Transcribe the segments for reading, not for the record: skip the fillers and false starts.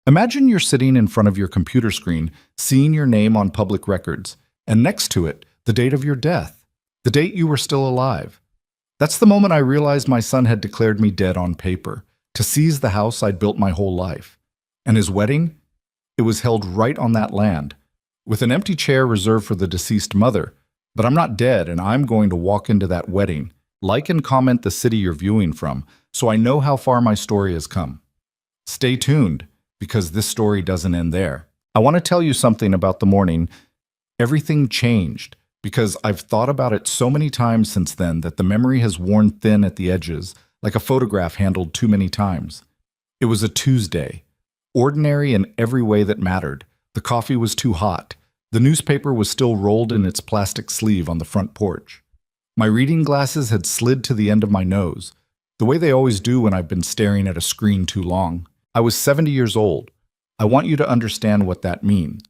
Imagine you're sitting in front of your computer screen, seeing your name on public records, and next to it, the date of your death, the date you were still alive. That's the moment I realized my son had declared me dead on paper, to seize the house I'd built my whole life. And his wedding? It was held right on that land, with an empty chair reserved for the deceased mother. But I'm not dead, and I'm going to walk into that wedding, like and comment the city you're viewing from, so I know how far my story has come. Stay tuned, because this story doesn't end there. I want to tell you something about the morning. Everything changed, because I've thought about it so many times since then that the memory has worn thin at the edges, like a photograph handled too many times. It was a Tuesday, ordinary in every way that mattered. The coffee was too hot. The newspaper was still rolled in its plastic sleeve on the front porch. My reading glasses had slid to the end of my nose, the way they always do when I've been staring at a screen too long. I was 70 years old. I want you to understand what that means.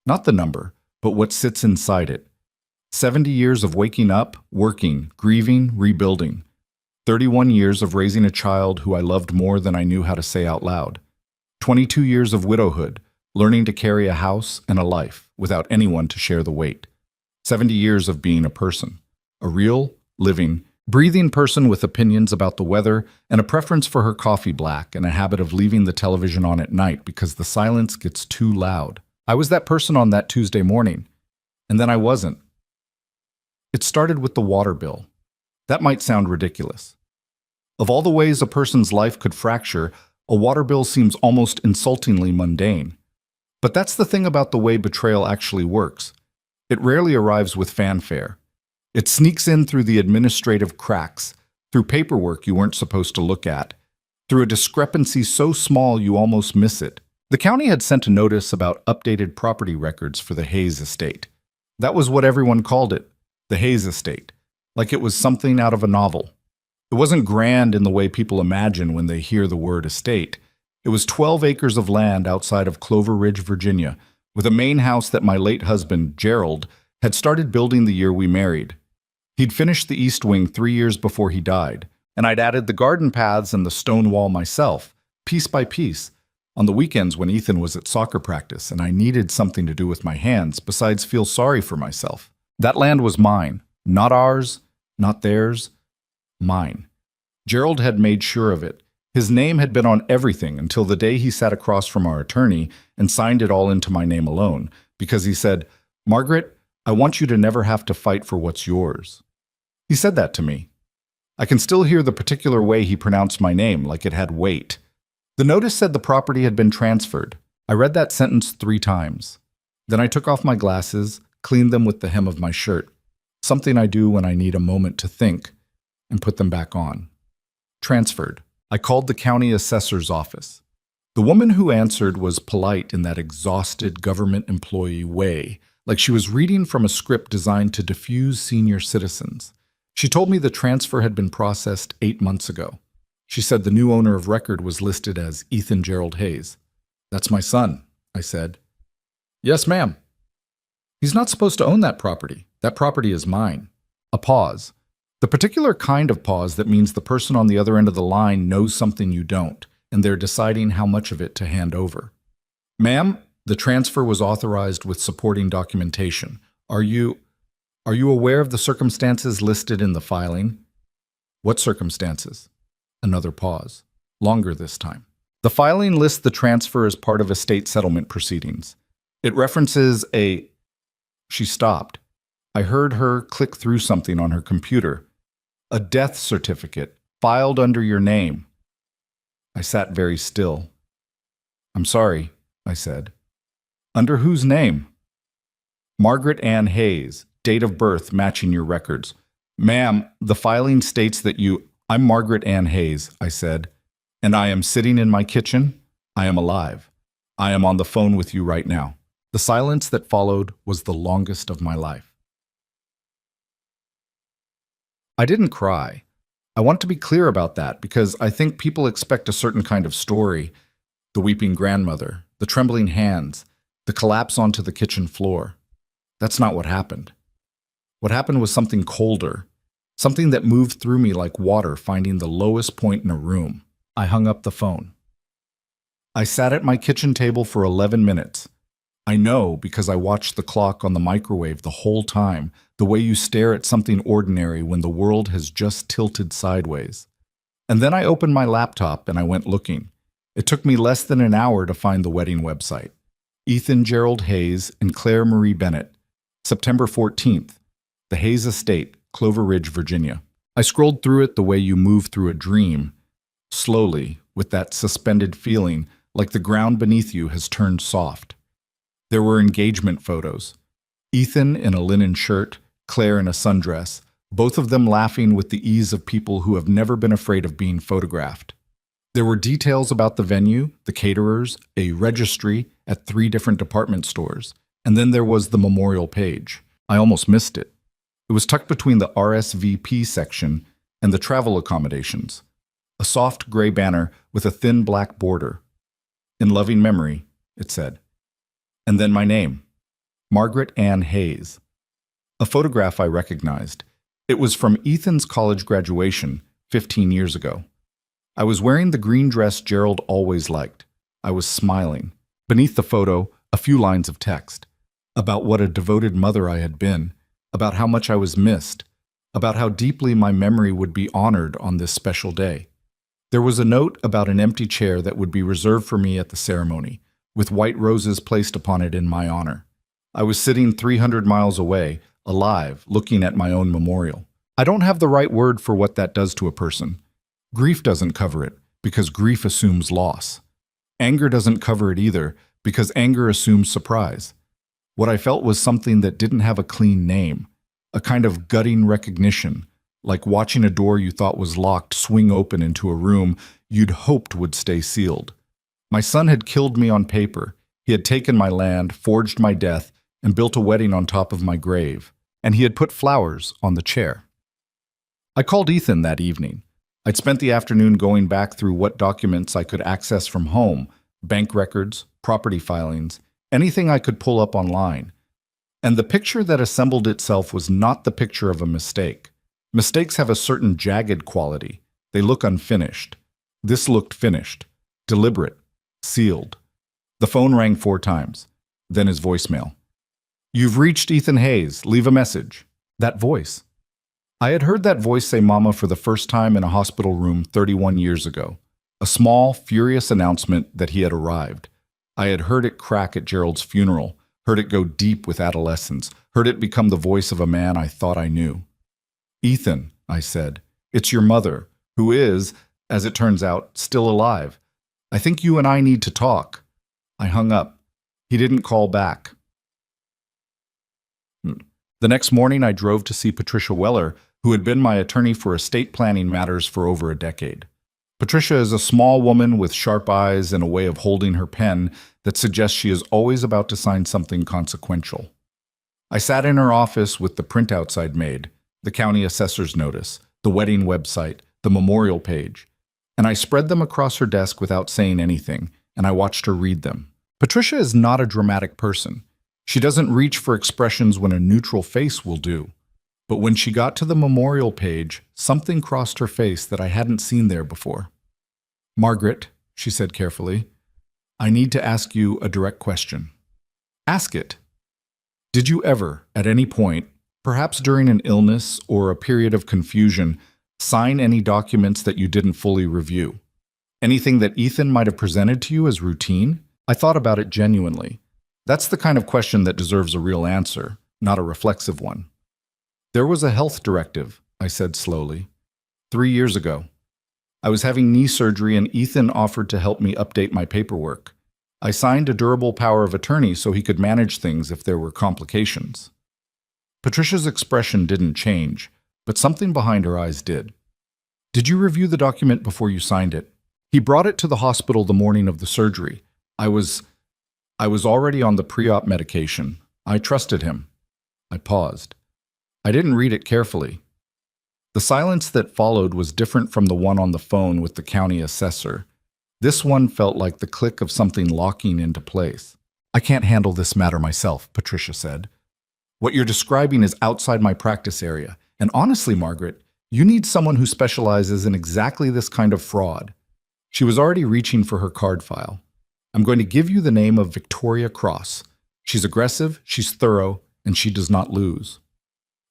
Not the number, but what sits inside it. 70 years of waking up, working, grieving, rebuilding. 31 years of raising a child who I loved more than I knew how to say out loud. 22 years of widowhood, learning to carry a house and a life without anyone to share the weight. 70 years of being a person, a real, living, breathing person with opinions about the weather and a preference for her coffee black and a habit of leaving the television on at night because the silence gets too loud. I was that person on that Tuesday morning, and then I wasn't. It started with the water bill. That might sound ridiculous. Of all the ways a person's life could fracture, a water bill seems almost insultingly mundane. But that's the thing about the way betrayal actually works. It rarely arrives with fanfare. It sneaks in through the administrative cracks, through paperwork you weren't supposed to look at, through a discrepancy so small you almost miss it. The county had sent a notice about updated property records for the Hayes estate. That was what everyone called it, the Hayes estate, like it was something out of a novel. It wasn't grand in the way people imagine when they hear the word estate. It was 12 acres of land outside of Clover Ridge, Virginia, with a main house that my late husband, Gerald, had started building the year we married. He'd finished the east wing 3 years before he died, and I'd added the garden paths and the stone wall myself, piece by piece, on the weekends when Ethan was at soccer practice and I needed something to do with my hands besides feel sorry for myself. That land was mine, not ours, not theirs, mine. Gerald had made sure of it. His name had been on everything until the day he sat across from our attorney and signed it all into my name alone, because he said, "Margaret, I want you to never have to fight for what's yours." He said that to me. I can still hear the particular way he pronounced my name, like it had weight. The notice said the property had been transferred. I read that sentence 3 times. Then I took off my glasses, cleaned them with the hem of my shirt, something I do when I need a moment to think, and put them back on. Transferred. I called the county assessor's office. The woman who answered was polite in that exhausted government employee way, like she was reading from a script designed to diffuse senior citizens. She told me the transfer had been processed 8 months ago. She said the new owner of record was listed as Ethan Gerald Hayes. "That's my son," I said. "Yes, ma'am." "He's not supposed to own that property. That property is mine." A pause. The particular kind of pause that means the person on the other end of the line knows something you don't, and they're deciding how much of it to hand over. "Ma'am, the transfer was authorized with supporting documentation. Are you aware of the circumstances listed in the filing?" "What circumstances?" Another pause. Longer this time. "The filing lists the transfer as part of estate settlement proceedings. It references a..." She stopped. I heard her click through something on her computer. "A death certificate, filed under your name." I sat very still. "I'm sorry," I said. "Under whose name?" "Margaret Ann Hayes, date of birth matching your records." "Ma'am, the filing states that you..." "I'm Margaret Ann Hayes," I said, "and I am sitting in my kitchen. I am alive. I am on the phone with you right now." The silence that followed was the longest of my life. I didn't cry. I want to be clear about that because I think people expect a certain kind of story. The weeping grandmother, the trembling hands, the collapse onto the kitchen floor. That's not what happened. What happened was something colder, something that moved through me like water finding the lowest point in a room. I hung up the phone. I sat at my kitchen table for 11 minutes. I know because I watched the clock on the microwave the whole time, the way you stare at something ordinary when the world has just tilted sideways. And then I opened my laptop and I went looking. It took me less than an hour to find the wedding website. Ethan Gerald Hayes and Claire Marie Bennett, September 14th, the Hayes Estate, Clover Ridge, Virginia. I scrolled through it the way you move through a dream, slowly, with that suspended feeling like the ground beneath you has turned soft. There were engagement photos. Ethan in a linen shirt, Claire in a sundress, both of them laughing with the ease of people who have never been afraid of being photographed. There were details about the venue, the caterers, a registry at 3 different department stores, and then there was the memorial page. I almost missed it. It was tucked between the RSVP section and the travel accommodations. A soft gray banner with a thin black border. In loving memory, it said. And then my name, Margaret Ann Hayes. A photograph I recognized. It was from Ethan's college graduation 15 years ago. I was wearing the green dress Gerald always liked. I was smiling. Beneath the photo, a few lines of text. About what a devoted mother I had been. About how much I was missed. About how deeply my memory would be honored on this special day. There was a note about an empty chair that would be reserved for me at the ceremony, with white roses placed upon it in my honor. I was sitting 300 miles away, alive, looking at my own memorial. I don't have the right word for what that does to a person. Grief doesn't cover it, because grief assumes loss. Anger doesn't cover it either, because anger assumes surprise. What I felt was something that didn't have a clean name, a kind of gutting recognition, like watching a door you thought was locked swing open into a room you'd hoped would stay sealed. My son had killed me on paper. He had taken my land, forged my death, and built a wedding on top of my grave. And he had put flowers on the chair. I called Ethan that evening. I'd spent the afternoon going back through what documents I could access from home, bank records, property filings, anything I could pull up online. And the picture that assembled itself was not the picture of a mistake. Mistakes have a certain jagged quality. They look unfinished. This looked finished, deliberate, sealed. The phone rang 4 times, then his voicemail. "You've reached Ethan Hayes. Leave a message." That voice. I had heard that voice say mama for the first time in a hospital room 31 years ago. A small, furious announcement that he had arrived. I had heard it crack at Gerald's funeral, heard it go deep with adolescence, heard it become the voice of a man I thought I knew. "Ethan," I said, "it's your mother, who is, as it turns out, still alive. I think you and I need to talk." I hung up. He didn't call back. The next morning, I drove to see Patricia Weller, who had been my attorney for estate planning matters for over a decade. Patricia is a small woman with sharp eyes and a way of holding her pen that suggests she is always about to sign something consequential. I sat in her office with the printouts I'd made, the county assessor's notice, the wedding website, the memorial page, and I spread them across her desk without saying anything, and I watched her read them. Patricia is not a dramatic person. She doesn't reach for expressions when a neutral face will do. But when she got to the memorial page, something crossed her face that I hadn't seen there before. "Margaret," she said carefully, "I need to ask you a direct question." "Ask it." "Did you ever, at any point, perhaps during an illness or a period of confusion, sign any documents that you didn't fully review? Anything that Ethan might have presented to you as routine?" I thought about it genuinely. That's the kind of question that deserves a real answer, not a reflexive one. "There was a health directive," I said slowly. 3 years ago. I was having knee surgery and Ethan offered to help me update my paperwork. I signed a durable power of attorney so he could manage things if there were complications. Patricia's expression didn't change, but something behind her eyes did. "Did you review the document before you signed it?" "He brought it to the hospital the morning of the surgery. I was already on the pre-op medication. I trusted him." I paused. I didn't read it carefully. The silence that followed was different from the one on the phone with the county assessor. This one felt like the click of something locking into place. "I can't handle this matter myself," Patricia said. "What you're describing is outside my practice area. And honestly, Margaret, you need someone who specializes in exactly this kind of fraud." She was already reaching for her card file. I'm going to give you the name of Victoria Cross. She's aggressive, she's thorough, and she does not lose.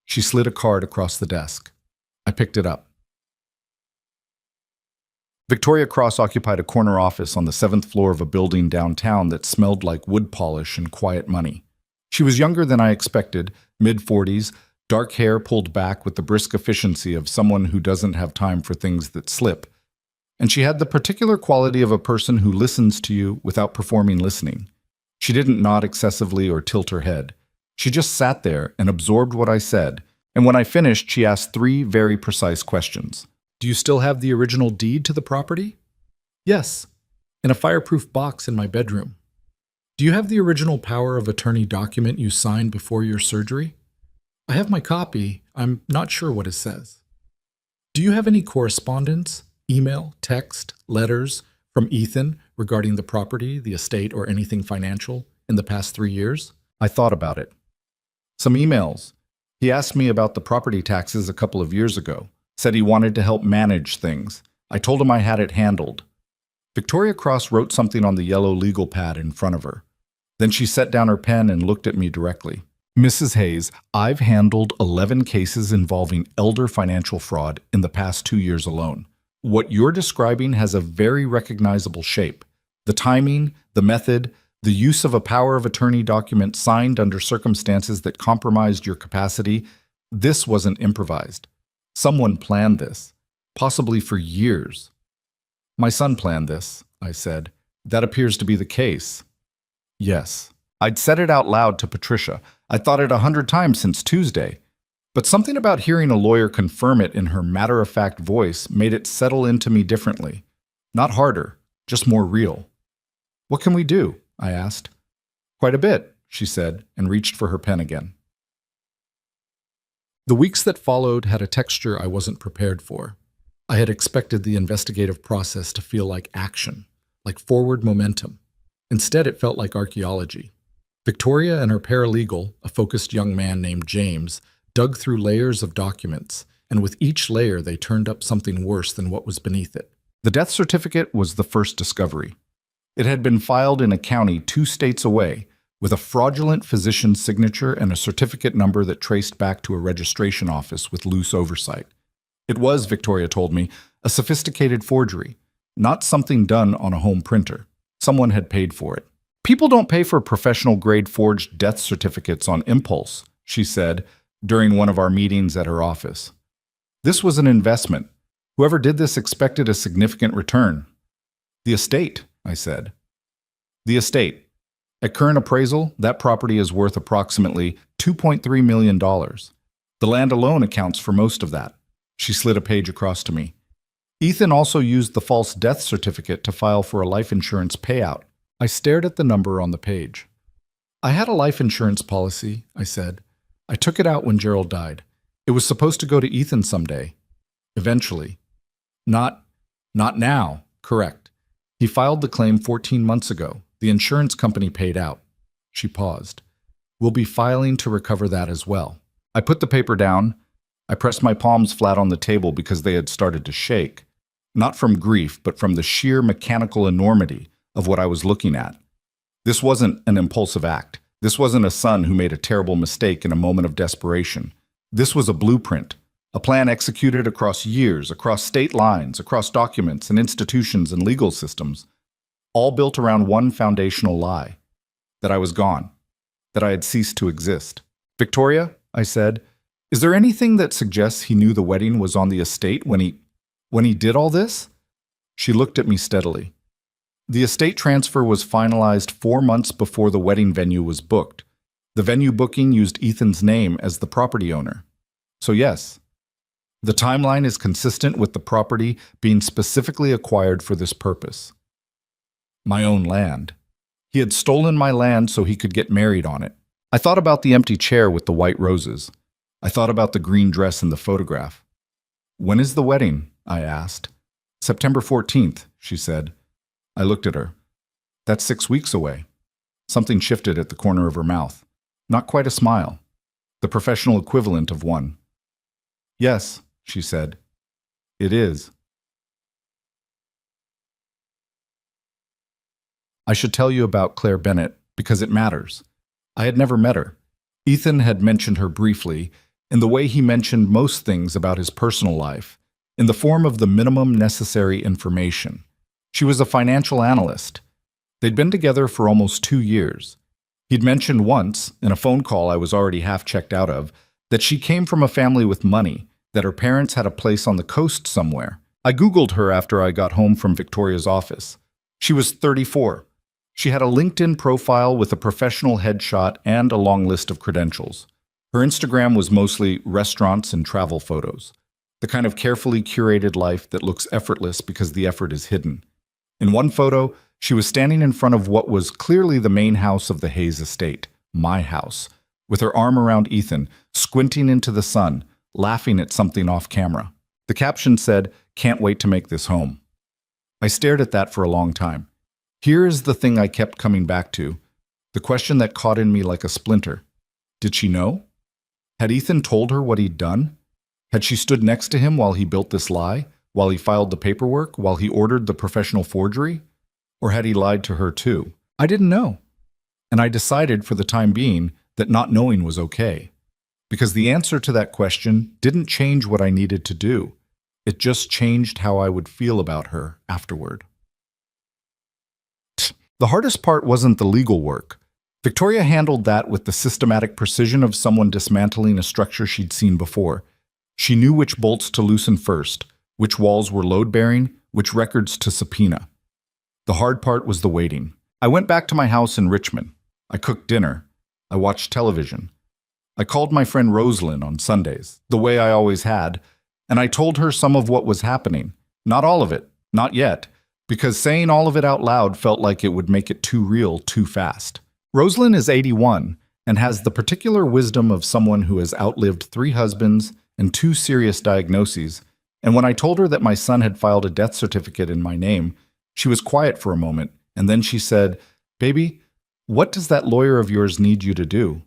She slid a card across the desk. I picked it up. Victoria Cross occupied a corner office on the 7th floor of a building downtown that smelled like wood polish and quiet money. She was younger than I expected, mid-40s, dark hair pulled back with the brisk efficiency of someone who doesn't have time for things that slip. And she had the particular quality of a person who listens to you without performing listening. She didn't nod excessively or tilt her head. She just sat there and absorbed what I said, and when I finished, she asked 3 very precise questions. Do you still have the original deed to the property? Yes, in a fireproof box in my bedroom. Do you have the original power of attorney document you signed before your surgery? I have my copy. I'm not sure what it says. Do you have any correspondence, email, text, letters from Ethan regarding the property, the estate, or anything financial in the past 3 years? I thought about it. Some emails. He asked me about the property taxes a couple of years ago. Said he wanted to help manage things. I told him I had it handled. Victoria Cross wrote something on the yellow legal pad in front of her. Then she set down her pen and looked at me directly. Mrs. Hayes, I've handled 11 cases involving elder financial fraud in the past 2 years alone. What you're describing has a very recognizable shape. The timing, the method, the use of a power of attorney document signed under circumstances that compromised your capacity, this wasn't improvised. Someone planned this, possibly for years. My son planned this, I said. That appears to be the case. Yes. I'd said it out loud to Patricia. I'd thought it 100 times since Tuesday. But something about hearing a lawyer confirm it in her matter-of-fact voice made it settle into me differently. Not harder, just more real. What can we do? I asked. Quite a bit, she said, and reached for her pen again. The weeks that followed had a texture I wasn't prepared for. I had expected the investigative process to feel like action, like forward momentum. Instead, it felt like archaeology. Victoria and her paralegal, a focused young man named James, dug through layers of documents, and with each layer they turned up something worse than what was beneath it. The death certificate was the first discovery. It had been filed in a county 2 states away, with a fraudulent physician's signature and a certificate number that traced back to a registration office with loose oversight. It was, Victoria told me, a sophisticated forgery, not something done on a home printer. Someone had paid for it. People don't pay for professional-grade forged death certificates on impulse, she said during one of our meetings at her office. This was an investment. Whoever did this expected a significant return. The estate, I said. The estate. At current appraisal, that property is worth approximately $2.3 million. The land alone accounts for most of that. She slid a page across to me. Ethan also used the false death certificate to file for a life insurance payout. I stared at the number on the page. I had a life insurance policy, I said. I took it out when Gerald died. It was supposed to go to Ethan someday. Eventually. Not now, correct. He filed the claim 14 months ago. The insurance company paid out. She paused. We'll be filing to recover that as well. I put the paper down. I pressed my palms flat on the table because they had started to shake. Not from grief, but from the sheer mechanical enormity of what I was looking at. This wasn't an impulsive act. This wasn't a son who made a terrible mistake in a moment of desperation. This was a blueprint, a plan executed across years, across state lines, across documents and institutions and legal systems, all built around one foundational lie, that I was gone, that I had ceased to exist. Victoria, I said, is there anything that suggests he knew the wedding was on the estate when he did all this? She looked at me steadily. The estate transfer was finalized 4 months before the wedding venue was booked. The venue booking used Ethan's name as the property owner. So yes, the timeline is consistent with the property being specifically acquired for this purpose. My own land. He had stolen my land so he could get married on it. I thought about the empty chair with the white roses. I thought about the green dress in the photograph. When is the wedding? I asked. September 14th, she said. I looked at her. That's 6 weeks away. Something shifted at the corner of her mouth. Not quite a smile. The professional equivalent of one. Yes, she said. It is. I should tell you about Claire Bennett because it matters. I had never met her. Ethan had mentioned her briefly, in the way he mentioned most things about his personal life, in the form of the minimum necessary information. She was a financial analyst. They'd been together for almost 2 years. He'd mentioned once, in a phone call I was already half checked out of, that she came from a family with money, that her parents had a place on the coast somewhere. I Googled her after I got home from Victoria's office. She was 34. She had a LinkedIn profile with a professional headshot and a long list of credentials. Her Instagram was mostly restaurants and travel photos, the kind of carefully curated life that looks effortless because the effort is hidden. In one photo, she was standing in front of what was clearly the main house of the Hayes estate, my house, with her arm around Ethan, squinting into the sun, laughing at something off camera. The caption said, "Can't wait to make this home." I stared at that for a long time. Here is the thing I kept coming back to, the question that caught in me like a splinter. Did she know? Had Ethan told her what he'd done? Had she stood next to him while he built this lie, while he filed the paperwork, while he ordered the professional forgery? Or had he lied to her too? I didn't know. And I decided for the time being that not knowing was okay. Because the answer to that question didn't change what I needed to do. It just changed how I would feel about her afterward. The hardest part wasn't the legal work. Victoria handled that with the systematic precision of someone dismantling a structure she'd seen before. She knew which bolts to loosen first, which walls were load-bearing, which records to subpoena. The hard part was the waiting. I went back to my house in Richmond. I cooked dinner. I watched television. I called my friend Rosalind on Sundays, the way I always had, and I told her some of what was happening. Not all of it, not yet, because saying all of it out loud felt like it would make it too real too fast. Rosalind is 81 and has the particular wisdom of someone who has outlived 3 husbands and 2 serious diagnoses, and when I told her that my son had filed a death certificate in my name, she was quiet for a moment, and then she said, "Baby, what does that lawyer of yours need you to do?"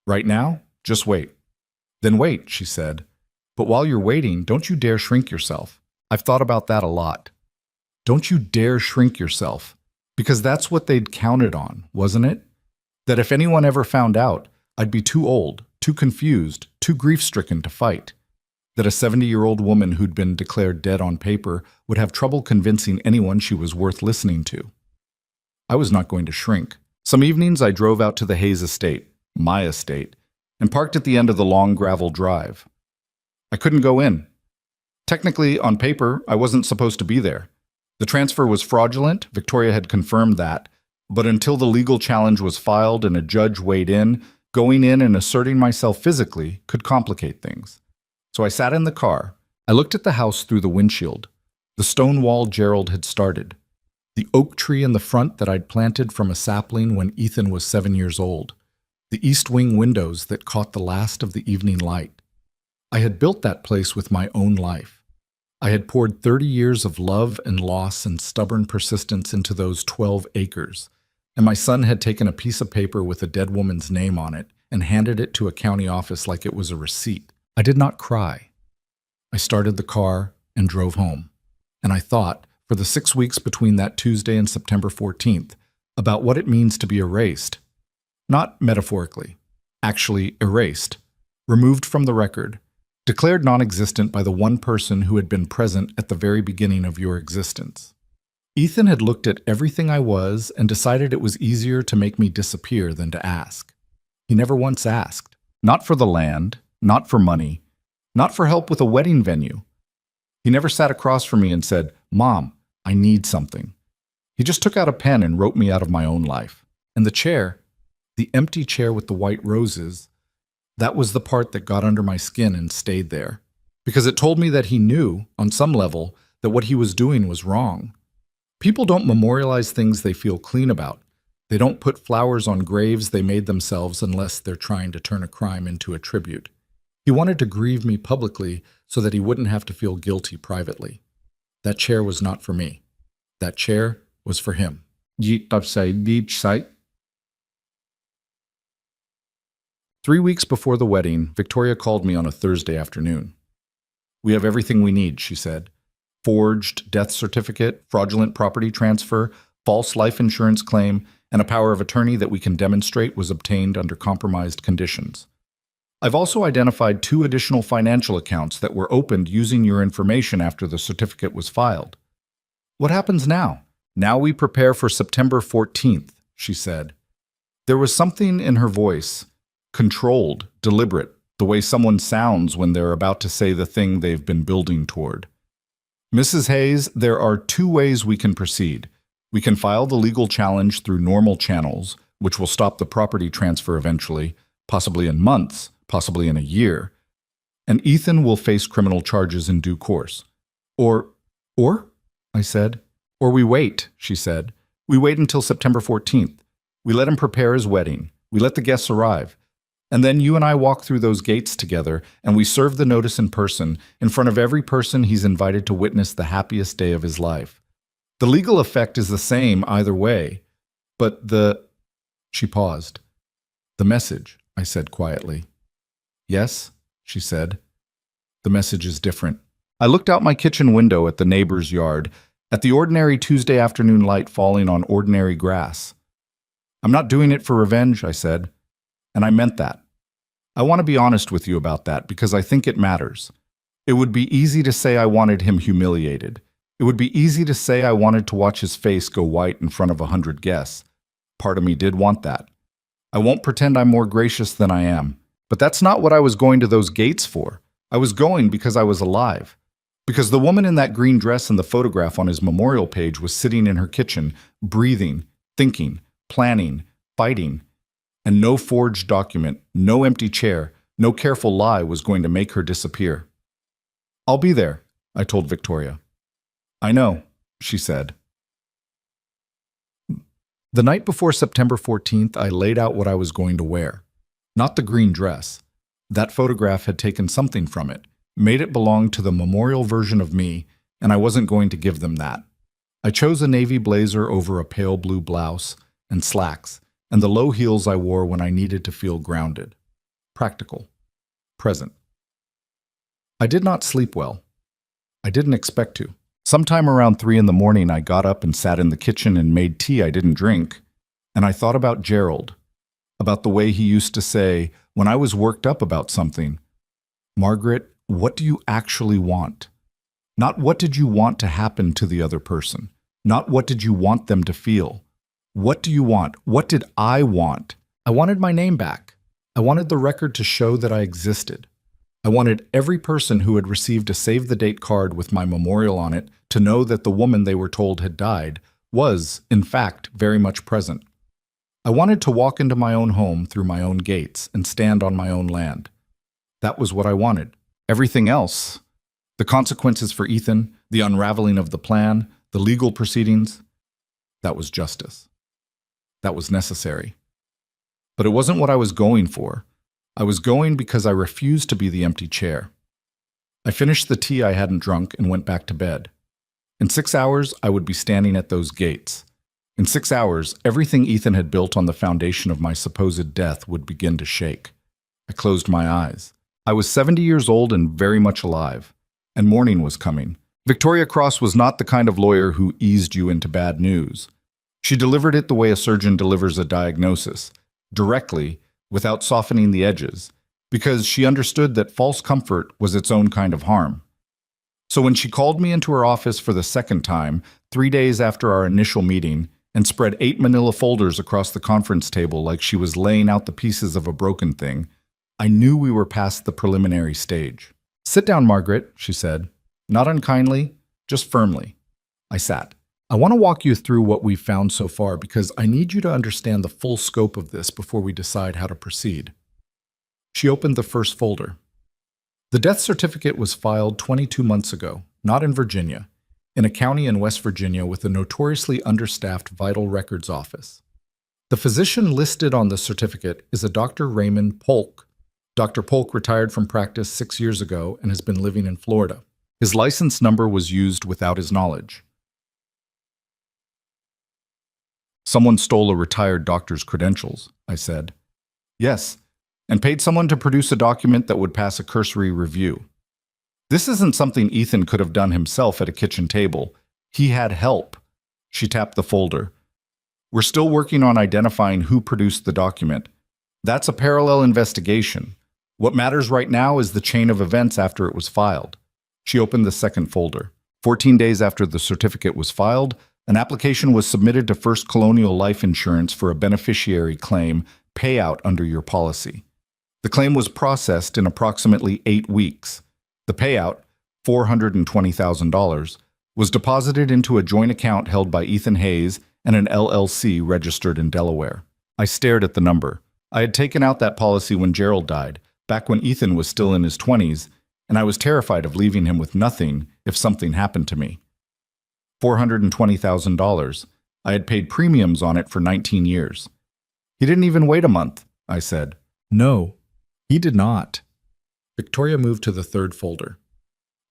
"Right now, just wait." "Then wait," she said. "But while you're waiting, don't you dare shrink yourself." I've thought about that a lot. Don't you dare shrink yourself. Because that's what they'd counted on, wasn't it? That if anyone ever found out, I'd be too old, too confused, too grief-stricken to fight. That a 70-year-old woman who'd been declared dead on paper would have trouble convincing anyone she was worth listening to. I was not going to shrink. Some evenings I drove out to the Hayes estate, my estate, and parked at the end of the long gravel drive. I couldn't go in. Technically, on paper, I wasn't supposed to be there. The transfer was fraudulent, Victoria had confirmed that, but until the legal challenge was filed and a judge weighed in, going in and asserting myself physically could complicate things. So I sat in the car. I looked at the house through the windshield. The stone wall Gerald had started. The oak tree in the front that I'd planted from a sapling when Ethan was 7 years old. The east wing windows that caught the last of the evening light. I had built that place with my own life. I had poured 30 years of love and loss and stubborn persistence into those 12 acres, and my son had taken a piece of paper with a dead woman's name on it and handed it to a county office like it was a receipt. I did not cry. I started the car and drove home, and I thought, for the 6 weeks between that Tuesday and September 14th, about what it means to be erased. Not metaphorically, actually erased, removed from the record, declared non-existent by the one person who had been present at the very beginning of your existence. Ethan had looked at everything I was and decided it was easier to make me disappear than to ask. He never once asked. Not for the land, not for money, not for help with a wedding venue. He never sat across from me and said, "Mom, I need something." He just took out a pen and wrote me out of my own life. And the chair, the empty chair with the white roses, that was the part that got under my skin and stayed there. Because it told me that he knew, on some level, that what he was doing was wrong. People don't memorialize things they feel clean about. They don't put flowers on graves they made themselves unless they're trying to turn a crime into a tribute. He wanted to grieve me publicly so that he wouldn't have to feel guilty privately. That chair was not for me. That chair was for him. Tập say deep sight. 3 weeks before the wedding, Victoria called me on a Thursday afternoon. "We have everything we need," she said. "Forged death certificate, fraudulent property transfer, false life insurance claim, and a power of attorney that we can demonstrate was obtained under compromised conditions. I've also identified 2 additional financial accounts that were opened using your information after the certificate was filed. What happens now? Now we prepare for September 14th, she said. There was something in her voice, controlled, deliberate, the way someone sounds when they're about to say the thing they've been building toward. Mrs. Hayes, there are 2 ways we can proceed. We can file the legal challenge through normal channels, which will stop the property transfer eventually, possibly in months, possibly in a year. And Ethan will face criminal charges in due course. Or, I said. Or we wait, she said. We wait until September 14th. We let him prepare his wedding. We let the guests arrive. And then you and I walk through those gates together, and we serve the notice in person, in front of every person he's invited to witness the happiest day of his life. The legal effect is the same either way, but She paused. The message, I said quietly. Yes, she said. The message is different. I looked out my kitchen window at the neighbor's yard, at the ordinary Tuesday afternoon light falling on ordinary grass. I'm not doing it for revenge, I said. And I meant that. I want to be honest with you about that because I think it matters. It would be easy to say I wanted him humiliated. It would be easy to say I wanted to watch his face go white in front of 100 guests. Part of me did want that. I won't pretend I'm more gracious than I am. But that's not what I was going to those gates for. I was going because I was alive. Because the woman in that green dress in the photograph on his memorial page was sitting in her kitchen, breathing, thinking, planning, fighting. And no forged document, no empty chair, no careful lie was going to make her disappear. I'll be there, I told Victoria. I know, she said. The night before September 14th, I laid out what I was going to wear. Not the green dress. That photograph had taken something from it, made it belong to the memorial version of me, and I wasn't going to give them that. I chose a navy blazer over a pale blue blouse and slacks, and the low heels I wore when I needed to feel grounded. Practical. Present. I did not sleep well. I didn't expect to. Sometime around 3 in the morning, I got up and sat in the kitchen and made tea I didn't drink, and I thought about Gerald, about the way he used to say, when I was worked up about something, Margaret, what do you actually want? Not what did you want to happen to the other person, not what did you want them to feel. What do you want? What did I want? I wanted my name back. I wanted the record to show that I existed. I wanted every person who had received a save-the-date card with my memorial on it to know that the woman they were told had died was, in fact, very much present. I wanted to walk into my own home through my own gates and stand on my own land. That was what I wanted. Everything else, the consequences for Ethan, the unraveling of the plan, the legal proceedings, that was justice. That was necessary. But it wasn't what I was going for. I was going because I refused to be the empty chair. I finished the tea I hadn't drunk and went back to bed. In 6 hours, I would be standing at those gates. In 6 hours, everything Ethan had built on the foundation of my supposed death would begin to shake. I closed my eyes. I was 70 years old and very much alive, and morning was coming. Victoria Cross was not the kind of lawyer who eased you into bad news. She delivered it the way a surgeon delivers a diagnosis, directly, without softening the edges, because she understood that false comfort was its own kind of harm. So when she called me into her office for the second time, 3 days after our initial meeting, and spread 8 manila folders across the conference table like she was laying out the pieces of a broken thing, I knew we were past the preliminary stage. Sit down, Margaret, she said. Not unkindly, just firmly. I sat. I want to walk you through what we've found so far because I need you to understand the full scope of this before we decide how to proceed. She opened the first folder. The death certificate was filed 22 months ago, not in Virginia, in a county in West Virginia with a notoriously understaffed vital records office. The physician listed on the certificate is a Dr. Raymond Polk. Dr. Polk retired from practice 6 years ago and has been living in Florida. His license number was used without his knowledge. Someone stole a retired doctor's credentials, I said. Yes, and paid someone to produce a document that would pass a cursory review. This isn't something Ethan could have done himself at a kitchen table. He had help. She tapped the folder. We're still working on identifying who produced the document. That's a parallel investigation. What matters right now is the chain of events after it was filed. She opened the second folder. 14 days after the certificate was filed, an application was submitted to First Colonial Life Insurance for a beneficiary claim payout under your policy. The claim was processed in approximately 8 weeks. The payout, $420,000, was deposited into a joint account held by Ethan Hayes and an LLC registered in Delaware. I stared at the number. I had taken out that policy when Gerald died, back when Ethan was still in his 20s, and I was terrified of leaving him with nothing if something happened to me. $420,000. I had paid premiums on it for 19 years. He didn't even wait a month, I said. No, he did not. Victoria moved to the third folder.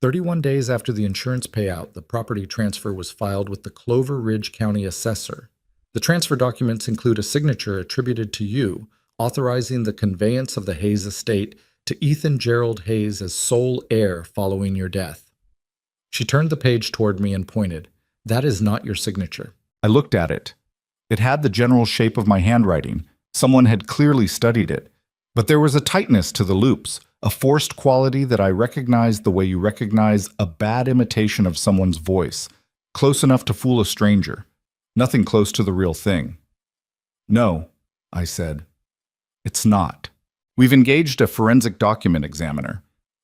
31 days after the insurance payout, the property transfer was filed with the Clover Ridge County Assessor. The transfer documents include a signature attributed to you, authorizing the conveyance of the Hayes estate to Ethan Gerald Hayes as sole heir following your death. She turned the page toward me and pointed. That is not your signature. I looked at it. It had the general shape of my handwriting. Someone had clearly studied it. But there was a tightness to the loops, a forced quality that I recognized the way you recognize a bad imitation of someone's voice, close enough to fool a stranger. Nothing close to the real thing. No, I said. It's not. We've engaged a forensic document examiner.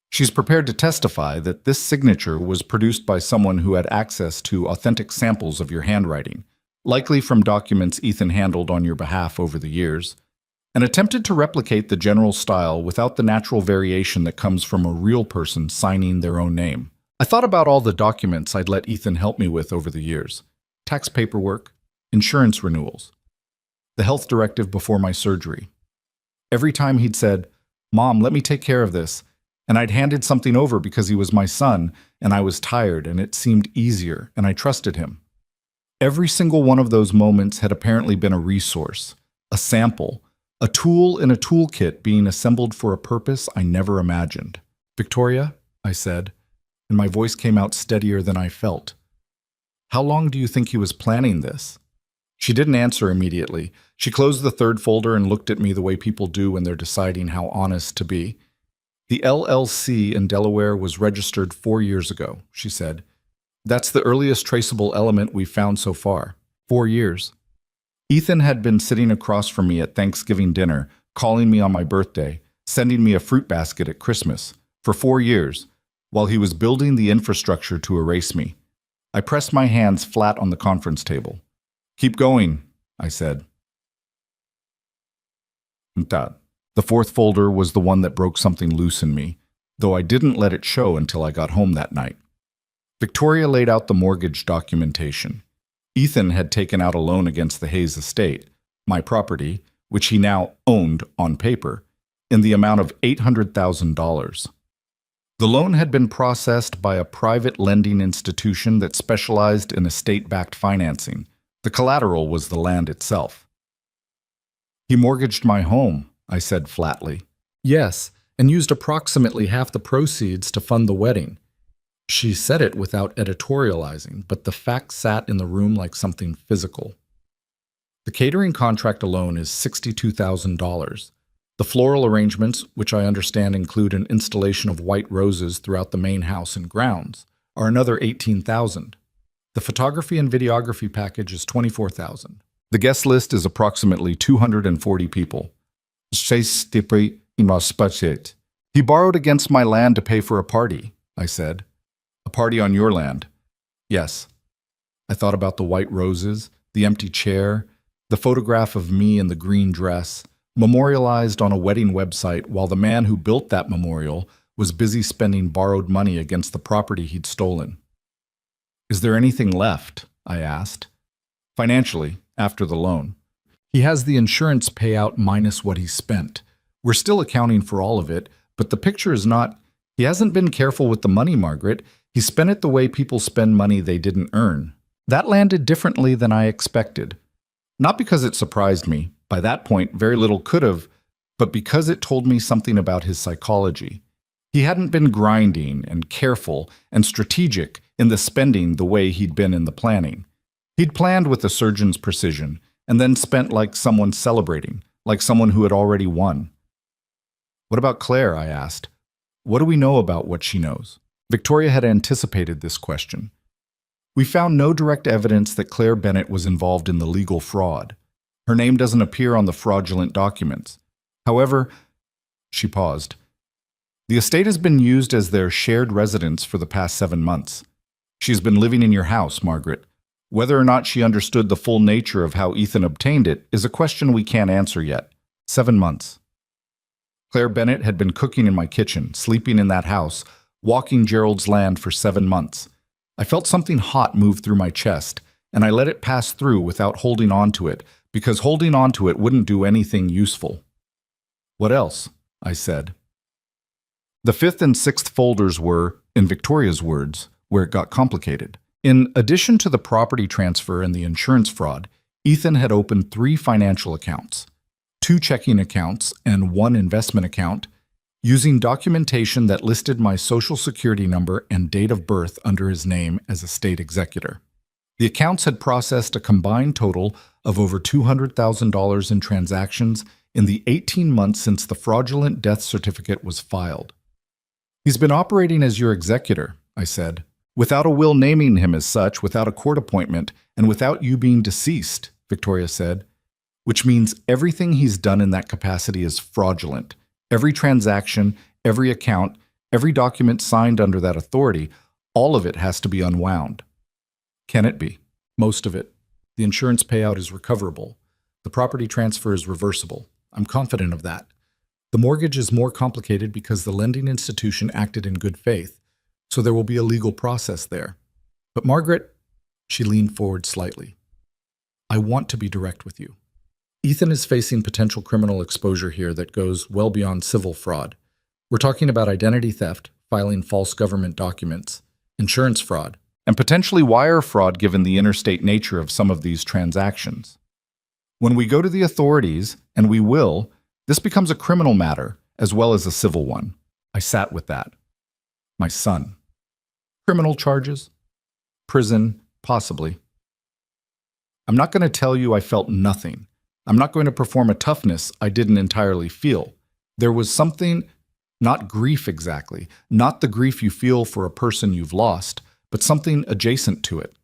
She's prepared to testify that this signature was produced by someone who had access to authentic samples of your handwriting, likely from documents Ethan handled on your behalf over the years, and attempted to replicate the general style without the natural variation that comes from a real person signing their own name. I thought about all the documents I'd let Ethan help me with over the years. Tax paperwork, insurance renewals, the health directive before my surgery. Every time he'd said, "Mom, let me take care of this," and I'd handed something over because he was my son, and I was tired, and it seemed easier, and I trusted him. Every single one of those moments had apparently been a resource, a sample, a tool in a toolkit being assembled for a purpose I never imagined. "Victoria," I said, and my voice came out steadier than I felt. "How long do you think he was planning this?" She didn't answer immediately. She closed the third folder and looked at me the way people do when they're deciding how honest to be. "The LLC in Delaware was registered 4 years ago," she said. "That's the earliest traceable element we've found so far. 4 years. Ethan had been sitting across from me at Thanksgiving dinner, calling me on my birthday, sending me a fruit basket at Christmas, for 4 years, while he was building the infrastructure to erase me. I pressed my hands flat on the conference table. "Keep going," I said. The fourth folder was the one that broke something loose in me, though I didn't let it show until I got home that night. Victoria laid out the mortgage documentation. Ethan had taken out a loan against the Hayes estate, my property, which he now owned on paper, in the amount of $800,000. The loan had been processed by a private lending institution that specialized in estate-backed financing. The collateral was the land itself. "He mortgaged my home," I said flatly. "Yes, and used approximately half the proceeds to fund the wedding." She said it without editorializing, but the fact sat in the room like something physical. "The catering contract alone is $62,000. The floral arrangements, which I understand include an installation of white roses throughout the main house and grounds, are another $18,000. The photography and videography package is $24,000. The guest list is approximately 240 people. He borrowed against my land to pay for a party," I said. "A party on your land?" "Yes." I thought about the white roses, the empty chair, the photograph of me in the green dress, memorialized on a wedding website while the man who built that memorial was busy spending borrowed money against the property he'd stolen. "Is there anything left?" I asked. "Financially, after the loan. He has the insurance payout minus what he spent. We're still accounting for all of it, but the picture is not... He hasn't been careful with the money, Margaret. He spent it the way people spend money they didn't earn. That landed differently than I expected. Not because it surprised me. By that point, very little could have, but because it told me something about his psychology. He hadn't been grinding and careful and strategic in the spending the way he'd been in the planning. He'd planned with a surgeon's precision, and then spent like someone celebrating, like someone who had already won. What about Claire? I asked. What do we know about what she knows? Victoria had anticipated this question. We found no direct evidence that Claire Bennett was involved in the legal fraud. Her name doesn't appear on the fraudulent documents. However, she paused. The estate has been used as their shared residence for the past 7 months. She's been living in your house, Margaret. Whether or not she understood the full nature of how Ethan obtained it is a question we can't answer yet. 7 months. Claire Bennett had been cooking in my kitchen, sleeping in that house, walking Gerald's land for 7 months. I felt something hot move through my chest, and I let it pass through without holding on to it, because holding on to it wouldn't do anything useful. What else? I said. The 5th and 6th folders were, in Victoria's words, where it got complicated. In addition to the property transfer and the insurance fraud, Ethan had opened 3 financial accounts, 2 checking accounts and 1 investment account, using documentation that listed my social security number and date of birth under his name as estate executor. The accounts had processed a combined total of over $200,000 in transactions in the 18 months since the fraudulent death certificate was filed. He's been operating as your executor, I said, without a will naming him as such, without a court appointment, and without you being deceased, Victoria said, which means everything he's done in that capacity is fraudulent. Every transaction, every account, every document signed under that authority, all of it has to be unwound. Can it be? Most of it. The insurance payout is recoverable. The property transfer is reversible. I'm confident of that. The mortgage is more complicated because the lending institution acted in good faith, so there will be a legal process there. But Margaret, she leaned forward slightly. I want to be direct with you. Ethan is facing potential criminal exposure here that goes well beyond civil fraud. We're talking about identity theft, filing false government documents, insurance fraud, and potentially wire fraud given the interstate nature of some of these transactions. When we go to the authorities, and we will, this becomes a criminal matter as well as a civil one. I sat with that. My son. Criminal charges? Prison? Possibly. I'm not going to tell you I felt nothing. I'm not going to perform a toughness I didn't entirely feel. There was something, not grief exactly, not the grief you feel for a person you've lost, but something adjacent to it.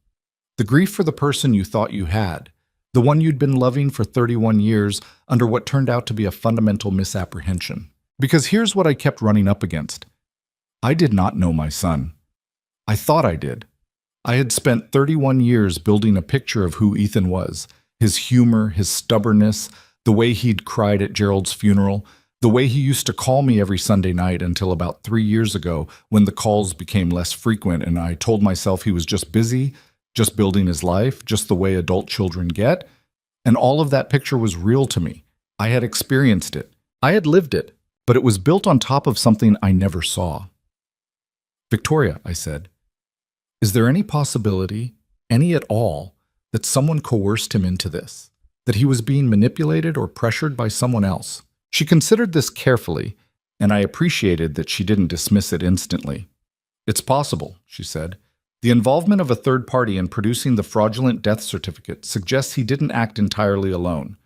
The grief for the person you thought you had, the one you'd been loving for 31 years under what turned out to be a fundamental misapprehension. Because here's what I kept running up against. I did not know my son. I thought I did. I had spent 31 years building a picture of who Ethan was, his humor, his stubbornness, the way he'd cried at Gerald's funeral, the way he used to call me every Sunday night until about 3 years ago when the calls became less frequent and I told myself he was just busy, just building his life, just the way adult children get. And all of that picture was real to me. I had experienced it. I had lived it, but it was built on top of something I never saw. Victoria, I said, is there any possibility, any at all, that someone coerced him into this? That he was being manipulated or pressured by someone else? She considered this carefully, and I appreciated that she didn't dismiss it instantly. It's possible, she said. The involvement of a third party in producing the fraudulent death certificate suggests he didn't act entirely alone.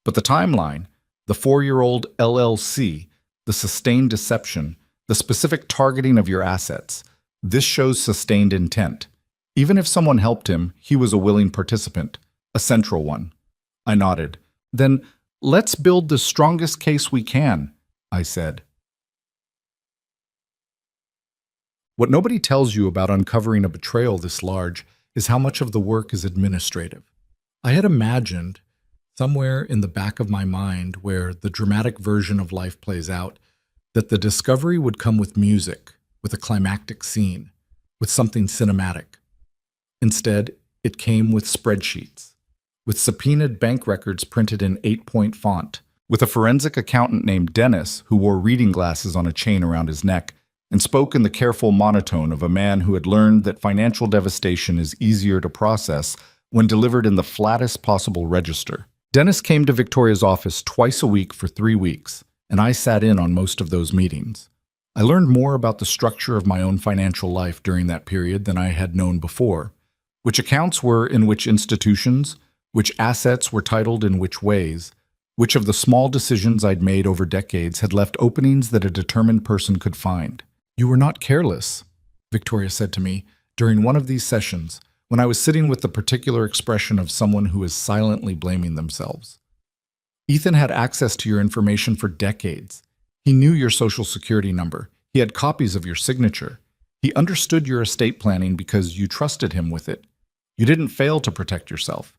But the timeline, the 4-year-old LLC, the sustained deception, the specific targeting of your assets, this shows sustained intent. Even if someone helped him, he was a willing participant, a central one. I nodded. Then let's build the strongest case we can, I said. What nobody tells you about uncovering a betrayal this large is how much of the work is administrative. I had imagined, somewhere in the back of my mind where the dramatic version of life plays out, that the discovery would come with music, with a climactic scene, with something cinematic. Instead, it came with spreadsheets, with subpoenaed bank records printed in 8-point font, with a forensic accountant named Dennis who wore reading glasses on a chain around his neck and spoke in the careful monotone of a man who had learned that financial devastation is easier to process when delivered in the flattest possible register. Dennis came to Victoria's office twice a week for 3 weeks, and I sat in on most of those meetings. I learned more about the structure of my own financial life during that period than I had known before. which accounts were in which institutions, which assets were titled in which ways, which of the small decisions I'd made over decades had left openings that a determined person could find. "You were not careless," Victoria said to me during one of these sessions when I was sitting with the particular expression of someone who is silently blaming themselves. "Ethan had access to your information for decades. He knew your social security number. He had copies of your signature. He understood your estate planning because you trusted him with it. You didn't fail to protect yourself.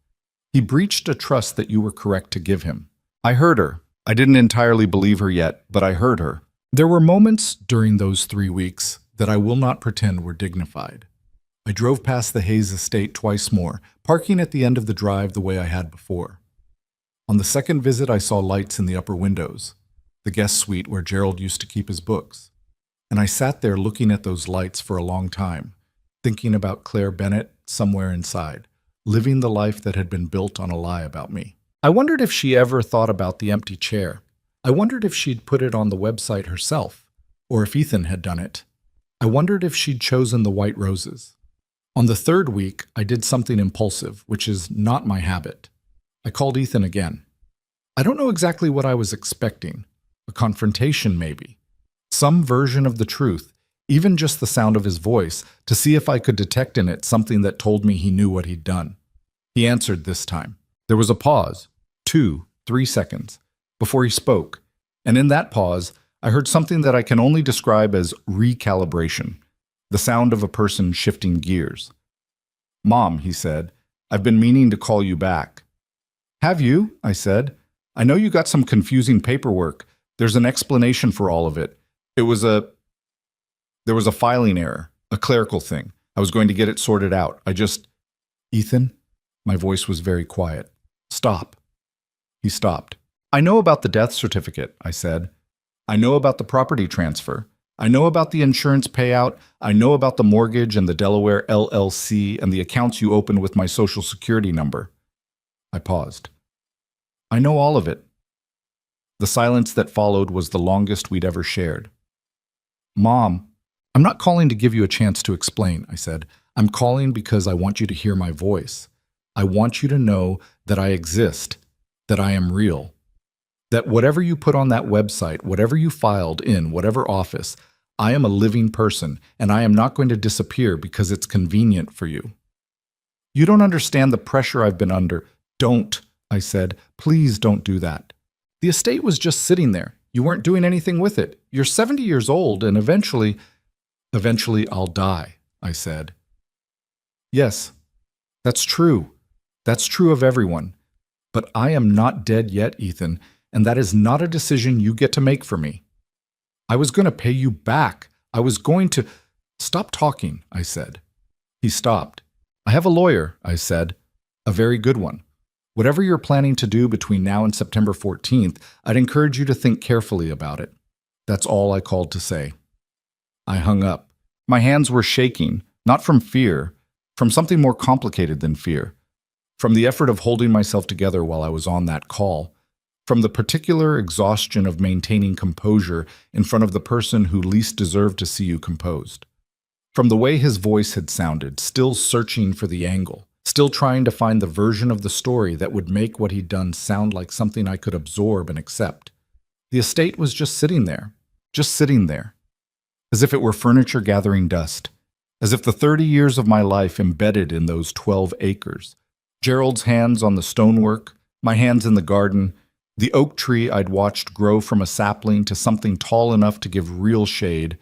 He breached a trust that you were correct to give him." I heard her. I didn't entirely believe her yet, but I heard her. There were moments during those 3 weeks that I will not pretend were dignified. I drove past the Hayes estate twice more, parking at the end of the drive the way I had before. On the second visit, I saw lights in the upper windows, the guest suite where Gerald used to keep his books. And I sat there looking at those lights for a long time, thinking about Claire Bennett somewhere inside, living the life that had been built on a lie about me. I wondered if she ever thought about the empty chair. I wondered if she'd put it on the website herself, or if Ethan had done it. I wondered if she'd chosen the white roses. On the third week, I did something impulsive, which is not my habit. I called Ethan again. I don't know exactly what I was expecting. A confrontation, maybe. Some version of the truth, even just the sound of his voice, to see if I could detect in it something that told me he knew what he'd done. He answered this time. There was a pause, 2, 3 seconds, before he spoke, and in that pause, I heard something that I can only describe as recalibration, the sound of a person shifting gears. "Mom," he said, "I've been meaning to call you back." "Have you?" I said. "I know you got some confusing paperwork. There's an explanation for all of it. There was a filing error, a clerical thing. I was going to get it sorted out. Ethan?" My voice was very quiet. "Stop." He stopped. "I know about the death certificate," I said. "I know about the property transfer. I know about the insurance payout. I know about the mortgage and the Delaware LLC and the accounts you opened with my social security number." I paused. "I know all of it." The silence that followed was the longest we'd ever shared. "Mom, I'm not calling to give you a chance to explain," I said. "I'm calling because I want you to hear my voice. I want you to know that I exist, that I am real, that whatever you put on that website, whatever you filed in whatever office, I am a living person, and I am not going to disappear because it's convenient for you. You don't understand the pressure I've been under." "Don't," I said. "Please don't do that. The estate was just sitting there. You weren't doing anything with it. You're 70 years old, and eventually I'll die," I said. "Yes, that's true. That's true of everyone. But I am not dead yet, Ethan, and that is not a decision you get to make for me. I was going to pay you back. I was going to—" "Stop talking," I said. He stopped. "I have a lawyer," I said. "A very good one. Whatever you're planning to do between now and September 14th, I'd encourage you to think carefully about it." That's all I called to say. I hung up. My hands were shaking, not from fear, from something more complicated than fear. From the effort of holding myself together while I was on that call, from the particular exhaustion of maintaining composure in front of the person who least deserved to see you composed, from the way his voice had sounded, still searching for the angle, still trying to find the version of the story that would make what he'd done sound like something I could absorb and accept. The estate was just sitting there, as if it were furniture gathering dust, as if the 30 years of my life embedded in those 12 acres. Gerald's hands on the stonework, my hands in the garden, the oak tree I'd watched grow from a sapling to something tall enough to give real shade,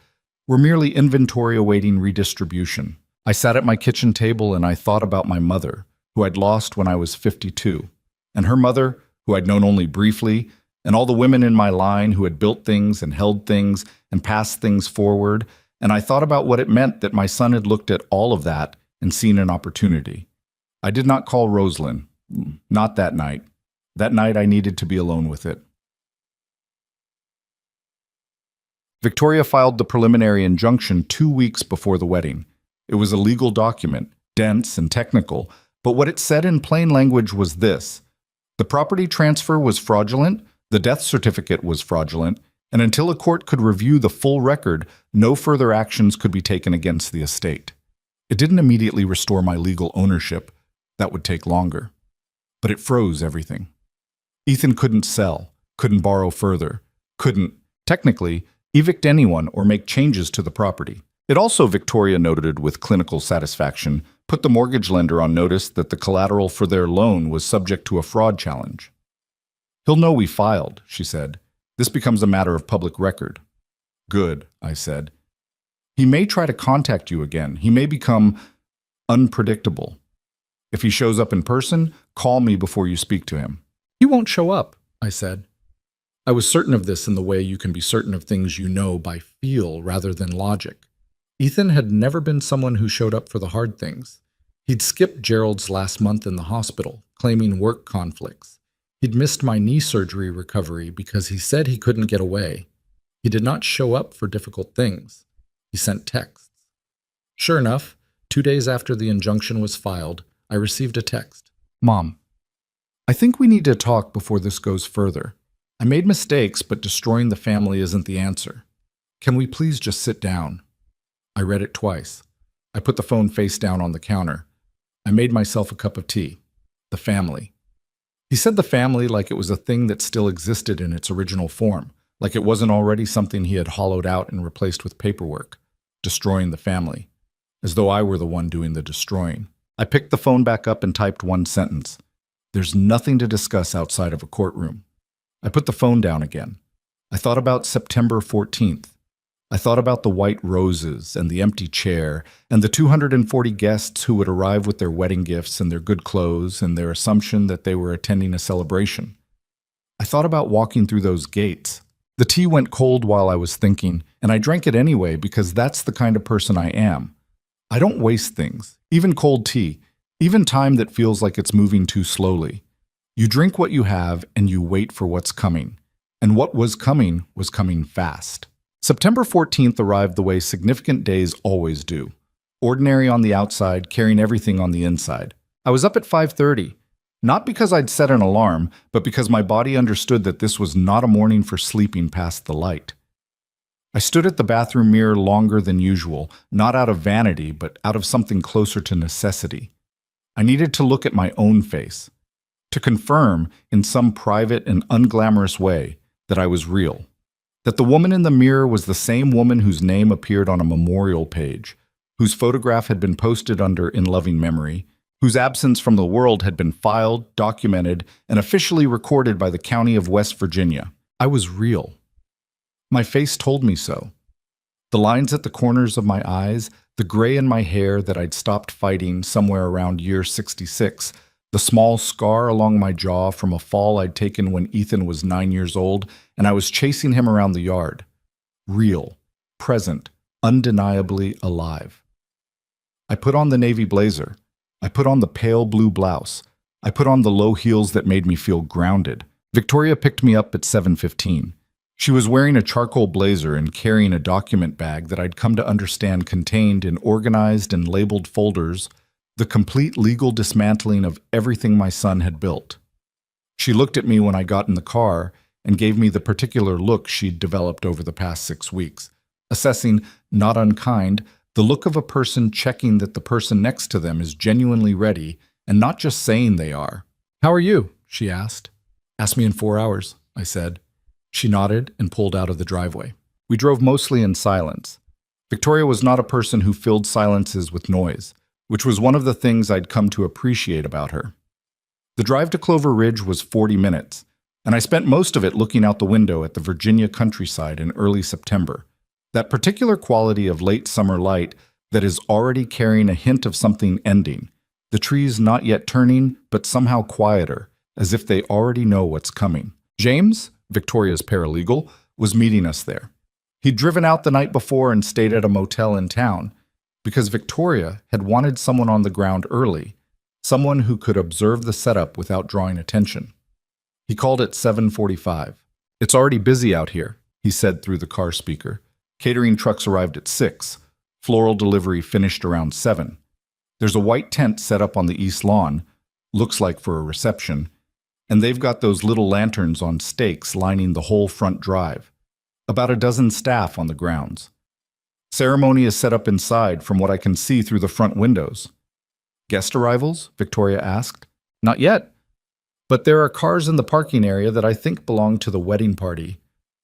were merely inventory awaiting redistribution. I sat at my kitchen table and I thought about my mother, who I'd lost when I was 52, and her mother, who I'd known only briefly, and all the women in my line who had built things and held things and passed things forward, and I thought about what it meant that my son had looked at all of that and seen an opportunity. I did not call Rosalind. Not that night. That night I needed to be alone with it. Victoria filed the preliminary injunction 2 weeks before the wedding. It was a legal document, dense and technical, but what it said in plain language was this: the property transfer was fraudulent, the death certificate was fraudulent, and until a court could review the full record, no further actions could be taken against the estate. It didn't immediately restore my legal ownership. That would take longer. But it froze everything. Ethan couldn't sell, couldn't borrow further, couldn't, technically, evict anyone or make changes to the property. It also, Victoria noted with clinical satisfaction, put the mortgage lender on notice that the collateral for their loan was subject to a fraud challenge. "He'll know we filed," she said. "This becomes a matter of public record." "Good," I said. "He may try to contact you again. He may become unpredictable. If he shows up in person, call me before you speak to him." "He won't show up," I said. I was certain of this in the way you can be certain of things you know by feel rather than logic. Ethan had never been someone who showed up for the hard things. He'd skipped Gerald's last month in the hospital, claiming work conflicts. He'd missed my knee surgery recovery because he said he couldn't get away. He did not show up for difficult things. He sent texts. Sure enough, 2 days after the injunction was filed, I received a text. "Mom, I think we need to talk before this goes further. I made mistakes, but destroying the family isn't the answer. Can we please just sit down?" I read it twice. I put the phone face down on the counter. I made myself a cup of tea. The family. He said the family like it was a thing that still existed in its original form, like it wasn't already something he had hollowed out and replaced with paperwork. Destroying the family. As though I were the one doing the destroying. I picked the phone back up and typed one sentence. "There's nothing to discuss outside of a courtroom." I put the phone down again. I thought about September 14th. I thought about the white roses and the empty chair and the 240 guests who would arrive with their wedding gifts and their good clothes and their assumption that they were attending a celebration. I thought about walking through those gates. The tea went cold while I was thinking, and I drank it anyway because that's the kind of person I am. I don't waste things, even cold tea, even time that feels like it's moving too slowly. You drink what you have and you wait for what's coming. And what was coming fast. September 14th arrived the way significant days always do. Ordinary on the outside, carrying everything on the inside. I was up at 5:30, not because I'd set an alarm, but because my body understood that this was not a morning for sleeping past the light. I stood at the bathroom mirror longer than usual, not out of vanity, but out of something closer to necessity. I needed to look at my own face, to confirm, in some private and unglamorous way, that I was real. That the woman in the mirror was the same woman whose name appeared on a memorial page, whose photograph had been posted under in loving memory, whose absence from the world had been filed, documented, and officially recorded by the County of West Virginia. I was real. My face told me so. The lines at the corners of my eyes, the gray in my hair that I'd stopped fighting somewhere around year 66, the small scar along my jaw from a fall I'd taken when Ethan was 9 years old, and I was chasing him around the yard. Real, present, undeniably alive. I put on the navy blazer. I put on the pale blue blouse. I put on the low heels that made me feel grounded. Victoria picked me up at 7:15. She was wearing a charcoal blazer and carrying a document bag that I'd come to understand contained in organized and labeled folders the complete legal dismantling of everything my son had built. She looked at me when I got in the car and gave me the particular look she'd developed over the past 6 weeks, assessing, not unkind, the look of a person checking that the person next to them is genuinely ready and not just saying they are. "How are you?" she asked. "Ask me in 4 hours," I said. She nodded and pulled out of the driveway. We drove mostly in silence. Victoria was not a person who filled silences with noise, which was one of the things I'd come to appreciate about her. The drive to Clover Ridge was 40 minutes, and I spent most of it looking out the window at the Virginia countryside in early September, that particular quality of late summer light that is already carrying a hint of something ending, the trees not yet turning, but somehow quieter, as if they already know what's coming. James, Victoria's paralegal, was meeting us there. He'd driven out the night before and stayed at a motel in town, because Victoria had wanted someone on the ground early, someone who could observe the setup without drawing attention. He called at 7:45. "It's already busy out here," he said through the car speaker. "Catering trucks arrived at 6. Floral delivery finished around 7. There's a white tent set up on the east lawn, looks like for a reception, and they've got those little lanterns on stakes lining the whole front drive. About a dozen staff on the grounds. Ceremony is set up inside from what I can see through the front windows. Guest arrivals? Victoria asked. Not yet. But there are cars in the parking area that I think belong to the wedding party.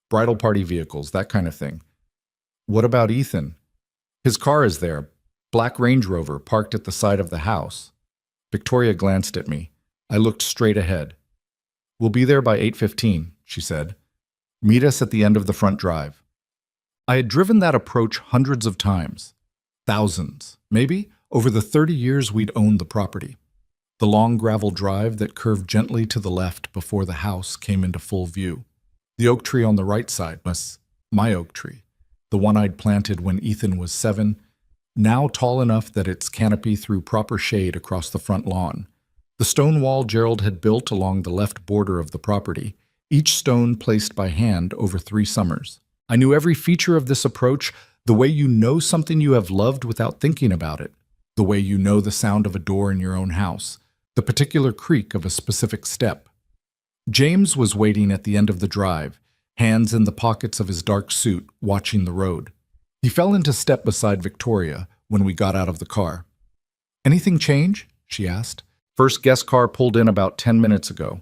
Bridal party vehicles, that kind of thing. What about Ethan? His car is there. Black Range Rover parked at the side of the house. Victoria glanced at me. I looked straight ahead. We'll be there by 8:15, she said. Meet us at the end of the front drive. I had driven that approach hundreds of times. Thousands, maybe, over the 30 years we'd owned the property. The long gravel drive that curved gently to the left before the house came into full view. The oak tree on the right side was my oak tree, the one I'd planted when Ethan was 7, now tall enough that its canopy threw proper shade across the front lawn. The stone wall Gerald had built along the left border of the property, each stone placed by hand over 3 summers. I knew every feature of this approach, the way you know something you have loved without thinking about it, the way you know the sound of a door in your own house, the particular creak of a specific step. James was waiting at the end of the drive, hands in the pockets of his dark suit, watching the road. He fell into step beside Victoria when we got out of the car. Anything change? She asked. First guest car pulled in about 10 minutes ago.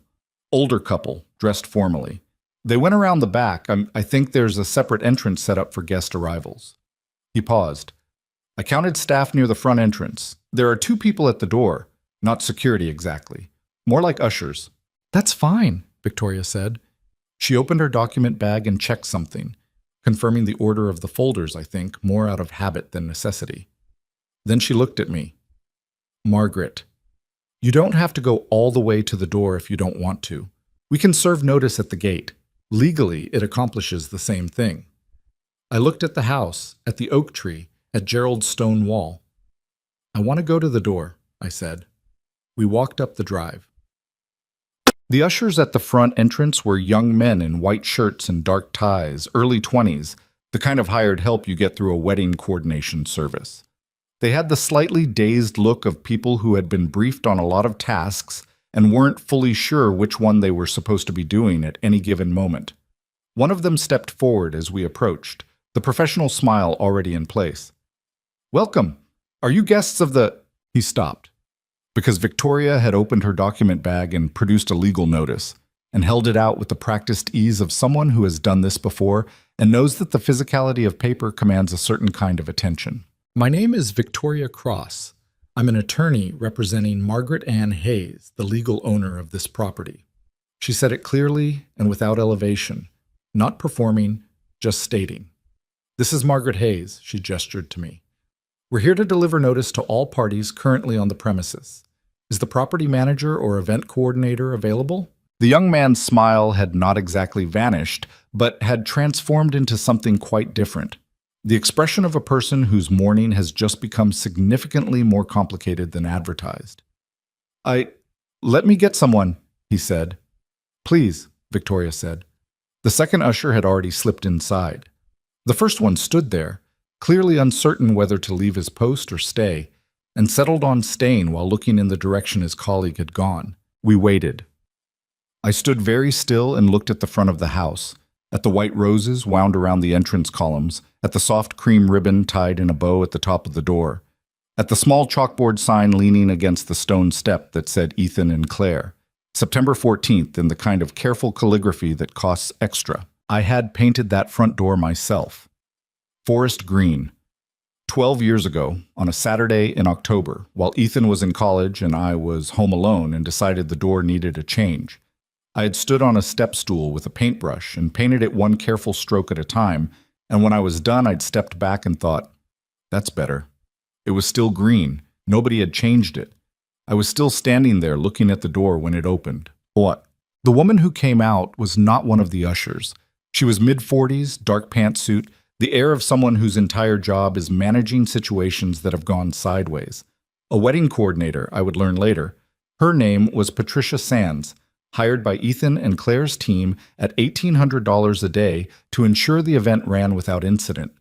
Older couple, dressed formally. They went around the back. I think there's a separate entrance set up for guest arrivals. He paused. I counted staff near the front entrance. There are 2 people at the door. Not security exactly. More like ushers. That's fine, Victoria said. She opened her document bag and checked something, confirming the order of the folders, I think, more out of habit than necessity. Then she looked at me. Margaret, you don't have to go all the way to the door if you don't want to. We can serve notice at the gate. Legally, it accomplishes the same thing. I looked at the house, at the oak tree, at Gerald's stone wall. I want to go to the door, I said. We walked up the drive. The ushers at the front entrance were young men in white shirts and dark ties, early 20s, the kind of hired help you get through a wedding coordination service. They had the slightly dazed look of people who had been briefed on a lot of tasks and weren't fully sure which one they were supposed to be doing at any given moment. One of them stepped forward as we approached, the professional smile already in place. Welcome. Are you guests of the... He stopped, because Victoria had opened her document bag and produced a legal notice, and held it out with the practiced ease of someone who has done this before and knows that the physicality of paper commands a certain kind of attention. My name is Victoria Cross. I'm an attorney representing Margaret Ann Hayes, the legal owner of this property. She said it clearly and without elevation, not performing, just stating. This is Margaret Hayes, she gestured to me. We're here to deliver notice to all parties currently on the premises. Is the property manager or event coordinator available? The young man's smile had not exactly vanished, but had transformed into something quite different. The expression of a person whose morning has just become significantly more complicated than advertised. Let me get someone, he said. Please, Victoria said. The second usher had already slipped inside. The first one stood there, clearly uncertain whether to leave his post or stay, and settled on staying while looking in the direction his colleague had gone. We waited. I stood very still and looked at the front of the house, at the white roses wound around the entrance columns, at the soft cream ribbon tied in a bow at the top of the door, at the small chalkboard sign leaning against the stone step that said Ethan and Claire, September 14th in the kind of careful calligraphy that costs extra. I had painted that front door myself. Forest green. 12 years ago, on a Saturday in October, while Ethan was in college and I was home alone and decided the door needed a change. I had stood on a step stool with a paintbrush and painted it one careful stroke at a time, and when I was done, I'd stepped back and thought, that's better. It was still green. Nobody had changed it. I was still standing there looking at the door when it opened. What? The woman who came out was not one of the ushers. She was mid-40s, dark pantsuit, the air of someone whose entire job is managing situations that have gone sideways. A wedding coordinator, I would learn later. Her name was Patricia Sands, hired by Ethan and Claire's team at $1,800 a day to ensure the event ran without incident.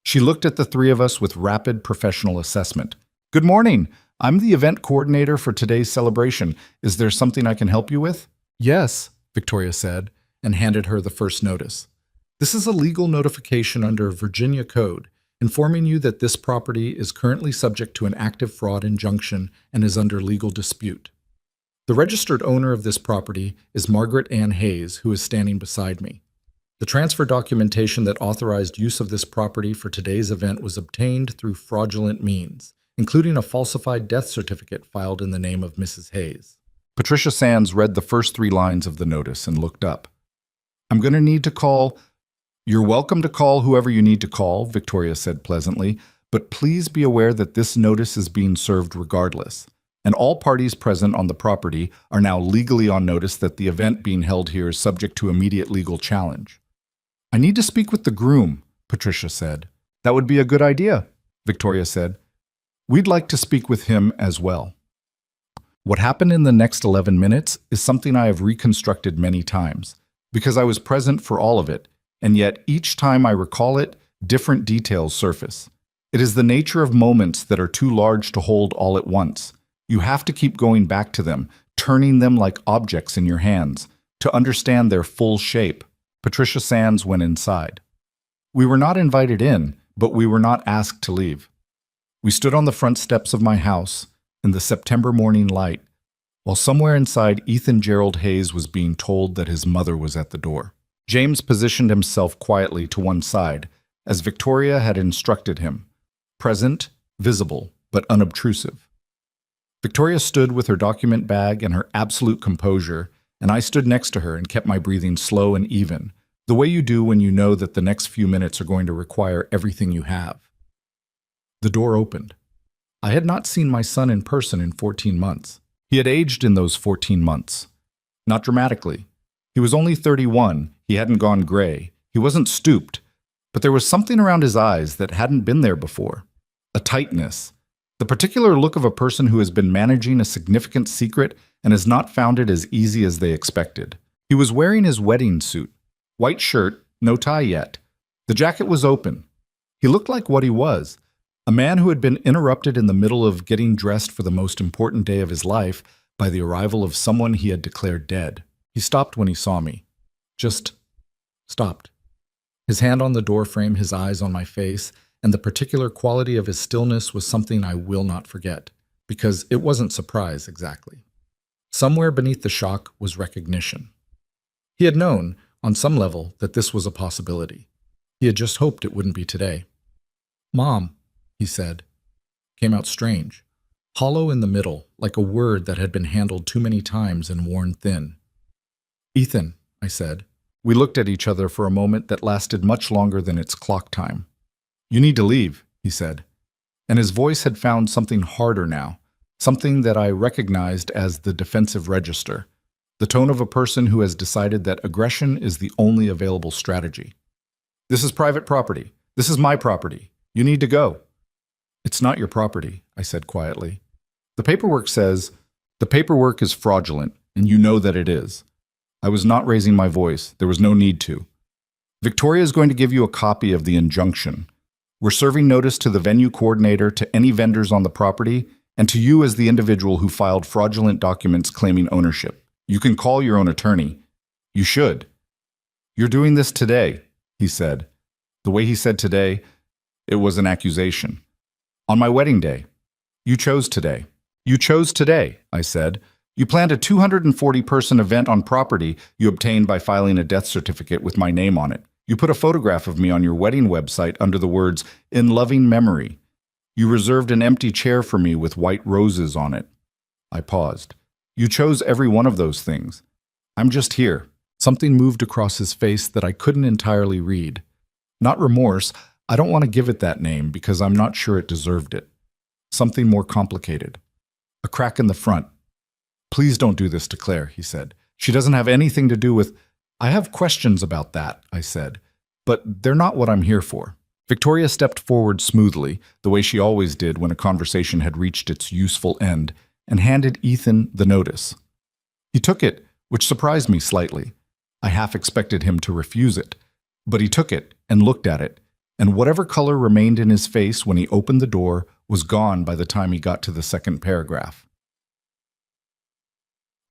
She looked at the 3 of us with rapid professional assessment. Good morning. I'm the event coordinator for today's celebration. Is there something I can help you with? Yes, Victoria said, and handed her the first notice. This is a legal notification under Virginia Code, informing you that this property is currently subject to an active fraud injunction and is under legal dispute. The registered owner of this property is Margaret Ann Hayes, who is standing beside me. The transfer documentation that authorized use of this property for today's event was obtained through fraudulent means, including a falsified death certificate filed in the name of Mrs. Hayes. Patricia Sands read the first 3 lines of the notice and looked up. "I'm going to need to call—" "You're welcome to call whoever you need to call," Victoria said pleasantly, "but please be aware that this notice is being served regardless, and all parties present on the property are now legally on notice that the event being held here is subject to immediate legal challenge." "I need to speak with the groom," Patricia said. "That would be a good idea," Victoria said. "We'd like to speak with him as well." What happened in the next 11 minutes is something I have reconstructed many times, because I was present for all of it, and yet each time I recall it, different details surface. It is the nature of moments that are too large to hold all at once. You have to keep going back to them, turning them like objects in your hands, to understand their full shape. Patricia Sands went inside. We were not invited in, but we were not asked to leave. We stood on the front steps of my house, in the September morning light, while somewhere inside Ethan Gerald Hayes was being told that his mother was at the door. James positioned himself quietly to one side, as Victoria had instructed him, present, visible, but unobtrusive. Victoria stood with her document bag and her absolute composure, and I stood next to her and kept my breathing slow and even, the way you do when you know that the next few minutes are going to require everything you have. The door opened. I had not seen my son in person in 14 months. He had aged in those 14 months. Not dramatically. He was only 31, he hadn't gone gray, he wasn't stooped, but there was something around his eyes that hadn't been there before. A tightness. The particular look of a person who has been managing a significant secret and has not found it as easy as they expected. He was wearing his wedding suit. White shirt, no tie yet. The jacket was open. He looked like what he was. A man who had been interrupted in the middle of getting dressed for the most important day of his life by the arrival of someone he had declared dead. He stopped when he saw me. Just stopped. His hand on the doorframe, his eyes on my face, and the particular quality of his stillness was something I will not forget, because it wasn't surprise exactly. Somewhere beneath the shock was recognition. He had known, on some level, that this was a possibility. He had just hoped it wouldn't be today. "Mom," he said, came out strange, hollow in the middle, like a word that had been handled too many times and worn thin. "Ethan," I said. We looked at each other for a moment that lasted much longer than its clock time. "You need to leave," he said, and his voice had found something harder now, something that I recognized as the defensive register, the tone of a person who has decided that aggression is the only available strategy. "This is private property. This is my property. You need to go." "It's not your property," I said quietly. "The paperwork says—" "The paperwork is fraudulent, and you know that it is." I was not raising my voice. There was no need to. "Victoria is going to give you a copy of the injunction. We're serving notice to the venue coordinator, to any vendors on the property, and to you as the individual who filed fraudulent documents claiming ownership. You can call your own attorney. You should. You're doing this today," he said. The way he said today, it was an accusation. "On my wedding day. You chose today." "You chose today," I said. "You planned a 240-person event on property you obtained by filing a death certificate with my name on it. You put a photograph of me on your wedding website under the words, 'In loving memory.' You reserved an empty chair for me with white roses on it." I paused. "You chose every one of those things. I'm just here." Something moved across his face that I couldn't entirely read. Not remorse. I don't want to give it that name because I'm not sure it deserved it. Something more complicated. A crack in the front. "Please don't do this to Claire," he said. "She doesn't have anything to do with—" "I have questions about that," I said, "but they're not what I'm here for." Victoria stepped forward smoothly, the way she always did when a conversation had reached its useful end, and handed Ethan the notice. He took it, which surprised me slightly. I half expected him to refuse it, but he took it and looked at it, and whatever color remained in his face when he opened the door was gone by the time he got to the second paragraph.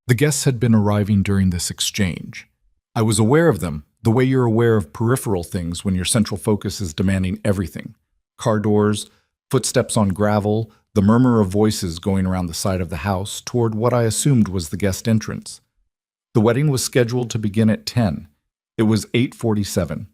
The guests had been arriving during this exchange. I was aware of them, the way you're aware of peripheral things when your central focus is demanding everything. car doors, footsteps on gravel, the murmur of voices going around the side of the house toward what I assumed was the guest entrance. The wedding was scheduled to begin at 10. It was 8:47.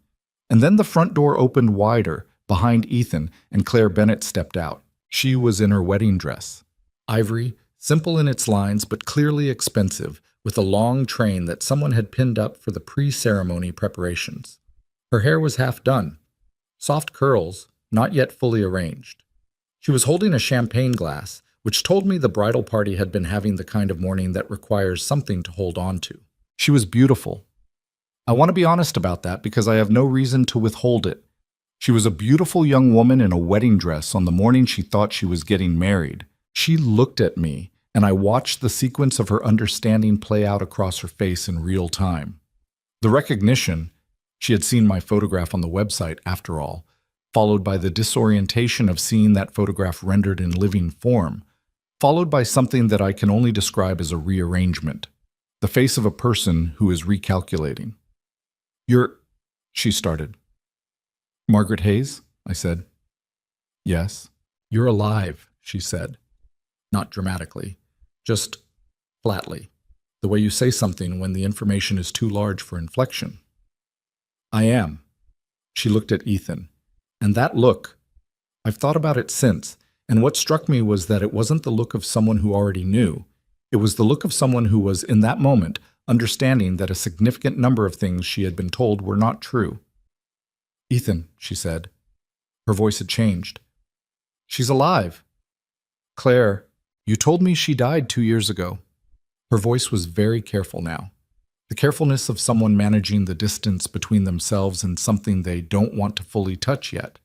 And then the front door opened wider behind Ethan and Claire Bennett stepped out. She was in her wedding dress. Ivory, simple in its lines but clearly expensive, with a long train that someone had pinned up for the pre-ceremony preparations. Her hair was half done. Soft curls, not yet fully arranged. She was holding a champagne glass, which told me the bridal party had been having the kind of morning that requires something to hold on to. She was beautiful. I want to be honest about that because I have no reason to withhold it. She was a beautiful young woman in a wedding dress on the morning she thought she was getting married. She looked at me, and I watched the sequence of her understanding play out across her face in real time. The recognition, she had seen my photograph on the website after all, followed by the disorientation of seeing that photograph rendered in living form, followed by something that I can only describe as a rearrangement, the face of a person who is recalculating. She started. Margaret Hayes, I said. Yes. You're alive, she said. Not dramatically, just flatly, the way you say something when the information is too large for inflection. I am. She looked at Ethan. And that look, I've thought about it since, and what struck me was that it wasn't the look of someone who already knew. It was the look of someone who was, in that moment, understanding that a significant number of things she had been told were not true. Ethan, she said. Her voice had changed. She's alive. Claire, you told me she died 2 years ago. Her voice was very careful now. The carefulness of someone managing the distance between themselves and something they don't want to fully touch yet.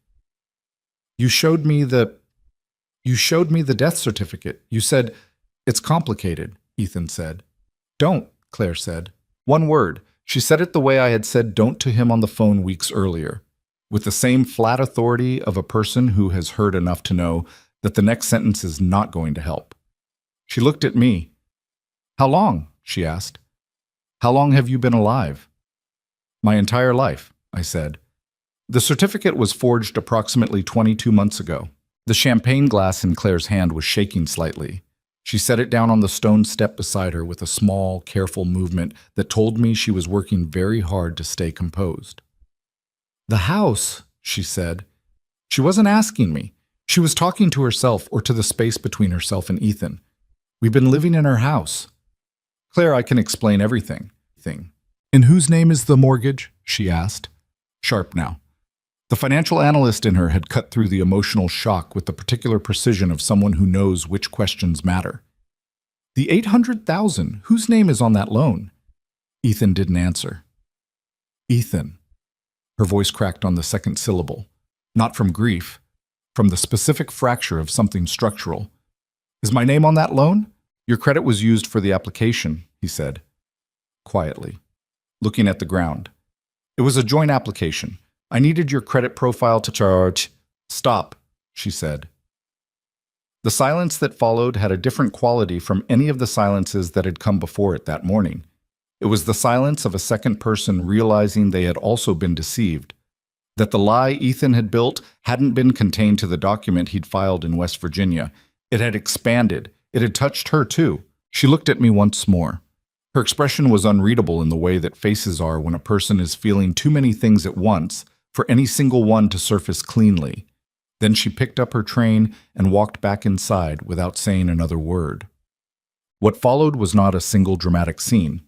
You showed me the death certificate. You said, it's complicated, Ethan said. Don't, Claire said. One word. She said it the way I had said don't to him on the phone weeks earlier, with the same flat authority of a person who has heard enough to know that the next sentence is not going to help. She looked at me. How long? She asked. How long have you been alive? My entire life, I said. The certificate was forged approximately 22 months ago. The champagne glass in Claire's hand was shaking slightly. She set it down on the stone step beside her with a small, careful movement that told me she was working very hard to stay composed. The house, she said. She wasn't asking me. She was talking to herself or to the space between herself and Ethan. We've been living in her house. Claire, I can explain everything. In whose name is the mortgage? She asked. Sharp now. The financial analyst in her had cut through the emotional shock with the particular precision of someone who knows which questions matter. The $800,000, whose name is on that loan? Ethan didn't answer. Ethan. Her voice cracked on the second syllable. Not from grief, from the specific fracture of something structural. Is my name on that loan? Your credit was used for the application, he said. Quietly, looking at the ground. It was a joint application. I needed your credit profile to charge. Stop, she said. The silence that followed had a different quality from any of the silences that had come before it that morning. It was the silence of a second person realizing they had also been deceived, that the lie Ethan had built hadn't been contained to the document he'd filed in West Virginia. It had expanded. It had touched her too. She looked at me once more. Her expression was unreadable in the way that faces are when a person is feeling too many things at once for any single one to surface cleanly. Then she picked up her train and walked back inside without saying another word. What followed was not a single dramatic scene.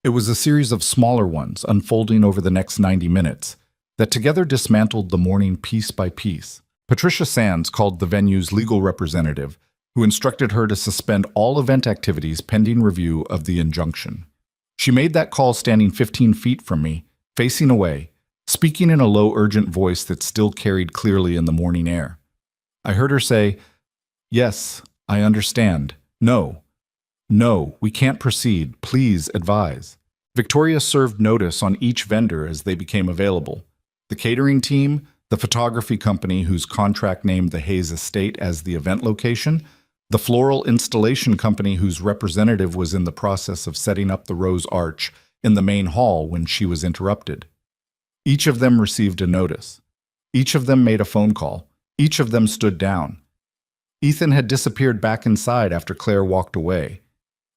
It was a series of smaller ones unfolding over the next 90 minutes that together dismantled the morning piece by piece. Patricia Sands called the venue's legal representative, who instructed her to suspend all event activities pending review of the injunction. She made that call standing 15 feet from me, facing away, speaking in a low, urgent voice that still carried clearly in the morning air. I heard her say, "Yes, I understand. No, we can't proceed. Please advise." Victoria served notice on each vendor as they became available. The catering team, the photography company whose contract named the Hayes Estate as the event location, the floral installation company whose representative was in the process of setting up the rose arch in the main hall when she was interrupted. Each of them received a notice. Each of them made a phone call. Each of them stood down. Ethan had disappeared back inside after Claire walked away.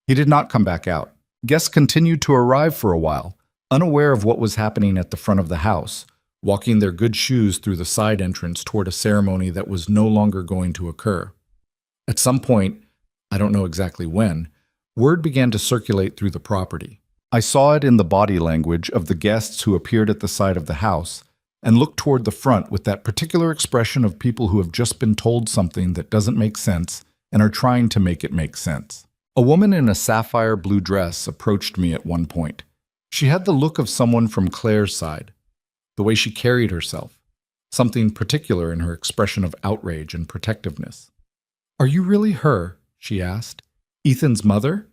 He did not come back out. Guests continued to arrive for a while, unaware of what was happening at the front of the house, walking their good shoes through the side entrance toward a ceremony that was no longer going to occur. At some point, I don't know exactly when, word began to circulate through the property. I saw it in the body language of the guests who appeared at the side of the house and looked toward the front with that particular expression of people who have just been told something that doesn't make sense and are trying to make it make sense. A woman in a sapphire blue dress approached me at one point. She had the look of someone from Claire's side, the way she carried herself, something particular in her expression of outrage and protectiveness. "Are you really her?" she asked. "Ethan's mother?"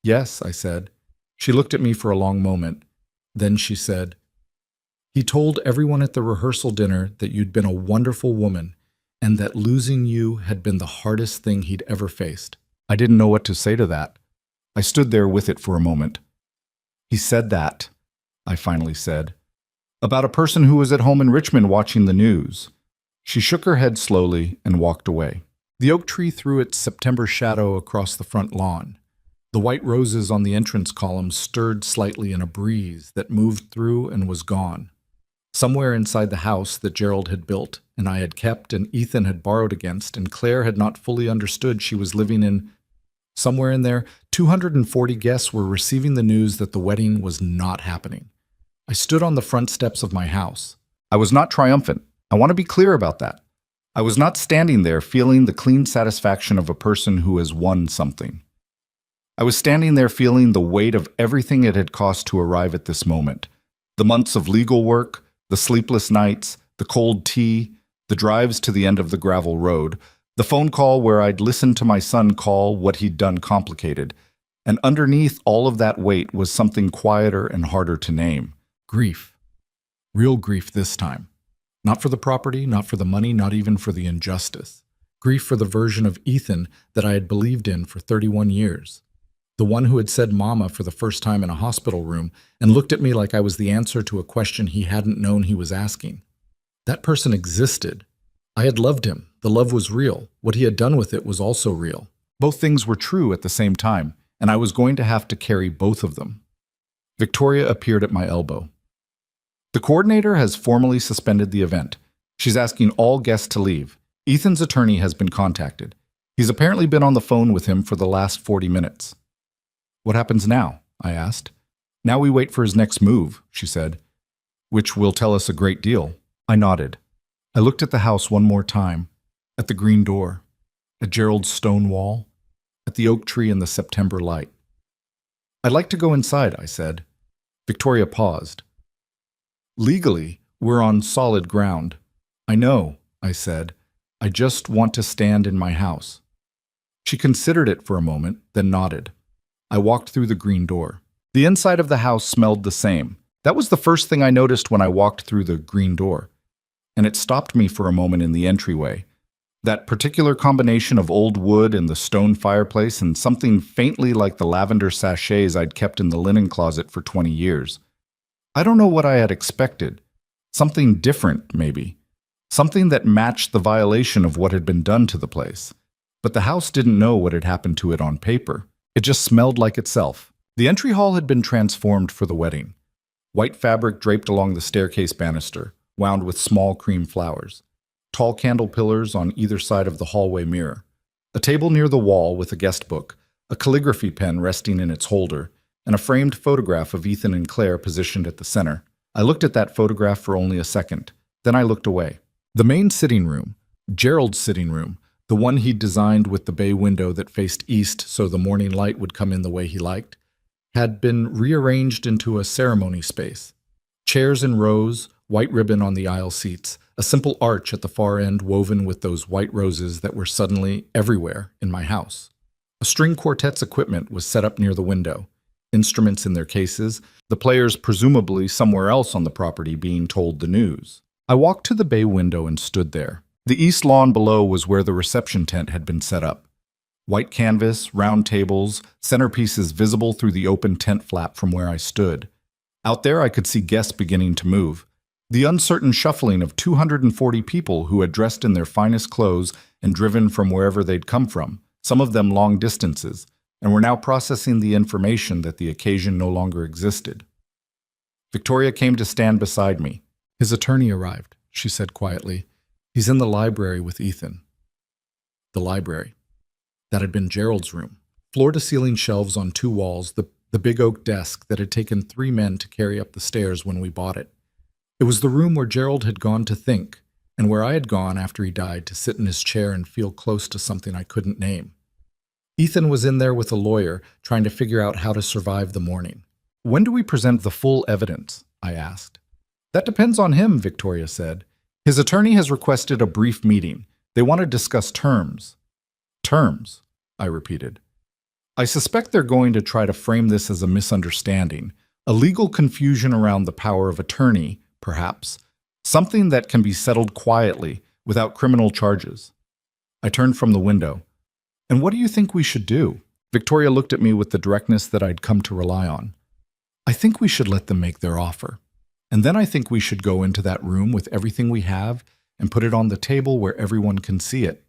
"Yes," I said. She looked at me for a long moment. Then she said, "He told everyone at the rehearsal dinner that you'd been a wonderful woman and that losing you had been the hardest thing he'd ever faced." I didn't know what to say to that. I stood there with it for a moment. "He said that," I finally said, "about a person who was at home in Richmond watching the news." She shook her head slowly and walked away. The oak tree threw its September shadow across the front lawn. The white roses on the entrance columns stirred slightly in a breeze that moved through and was gone. Somewhere inside the house that Gerald had built and I had kept and Ethan had borrowed against and Claire had not fully understood she was living in, somewhere in there, 240 guests were receiving the news that the wedding was not happening. I stood on the front steps of my house. I was not triumphant. I want to be clear about that. I was not standing there feeling the clean satisfaction of a person who has won something. I was standing there feeling the weight of everything it had cost to arrive at this moment. The months of legal work, the sleepless nights, the cold tea, the drives to the end of the gravel road, the phone call where I'd listened to my son call what he'd done complicated. And underneath all of that weight was something quieter and harder to name. Grief. Real grief this time. Not for the property, not for the money, not even for the injustice. Grief for the version of Ethan that I had believed in for 31 years. The one who had said mama for the first time in a hospital room and looked at me like I was the answer to a question he hadn't known he was asking. That person existed. I had loved him. The love was real. What he had done with it was also real. Both things were true at the same time, and I was going to have to carry both of them. Victoria appeared at my elbow. "The coordinator has formally suspended the event. She's asking all guests to leave. Ethan's attorney has been contacted. He's apparently been on the phone with him for the last 40 minutes. "What happens now?" I asked. "Now we wait for his next move," she said, "which will tell us a great deal." I nodded. I looked at the house one more time, at the green door, at Gerald's stone wall, at the oak tree in the September light. "I'd like to go inside," I said. Victoria paused. "Legally, we're on solid ground." "I know," I said. "I just want to stand in my house." She considered it for a moment, then nodded. I walked through the green door. The inside of the house smelled the same. That was the first thing I noticed when I walked through the green door. And it stopped me for a moment in the entryway. That particular combination of old wood and the stone fireplace and something faintly like the lavender sachets I'd kept in the linen closet for 20 years. I don't know what I had expected. Something different, maybe. Something that matched the violation of what had been done to the place. But the house didn't know what had happened to it on paper. It just smelled like itself. The entry hall had been transformed for the wedding. White fabric draped along the staircase banister, wound with small cream flowers. Tall candle pillars on either side of the hallway mirror. A table near the wall with a guest book, a calligraphy pen resting in its holder, and a framed photograph of Ethan and Claire positioned at the center. I looked at that photograph for only a second. Then I looked away. The main sitting room, Gerald's sitting room, the one he'd designed with the bay window that faced east so the morning light would come in the way he liked, had been rearranged into a ceremony space. Chairs in rows, white ribbon on the aisle seats, a simple arch at the far end woven with those white roses that were suddenly everywhere in my house. A string quartet's equipment was set up near the window, instruments in their cases, the players presumably somewhere else on the property being told the news. I walked to the bay window and stood there. The east lawn below was where the reception tent had been set up. White canvas, round tables, centerpieces visible through the open tent flap from where I stood. Out there I could see guests beginning to move. The uncertain shuffling of 240 people who had dressed in their finest clothes and driven from wherever they'd come from, some of them long distances, and were now processing the information that the occasion no longer existed. Victoria came to stand beside me. His attorney arrived, she said quietly. He's in the library with Ethan. The library. That had been Gerald's room. Floor-to-ceiling shelves on 2 walls, the big oak desk that had taken 3 men to carry up the stairs when we bought it. It was the room where Gerald had gone to think, and where I had gone after he died to sit in his chair and feel close to something I couldn't name. Ethan was in there with a lawyer, trying to figure out how to survive the morning. When do we present the full evidence? I asked. That depends on him, Victoria said. His attorney has requested a brief meeting. They want to discuss terms. Terms, I repeated. I suspect they're going to try to frame this as a misunderstanding, a legal confusion around the power of attorney, perhaps, something that can be settled quietly without criminal charges. I turned from the window. And what do you think we should do? Victoria looked at me with the directness that I'd come to rely on. I think we should let them make their offer. And then I think we should go into that room with everything we have and put it on the table where everyone can see it.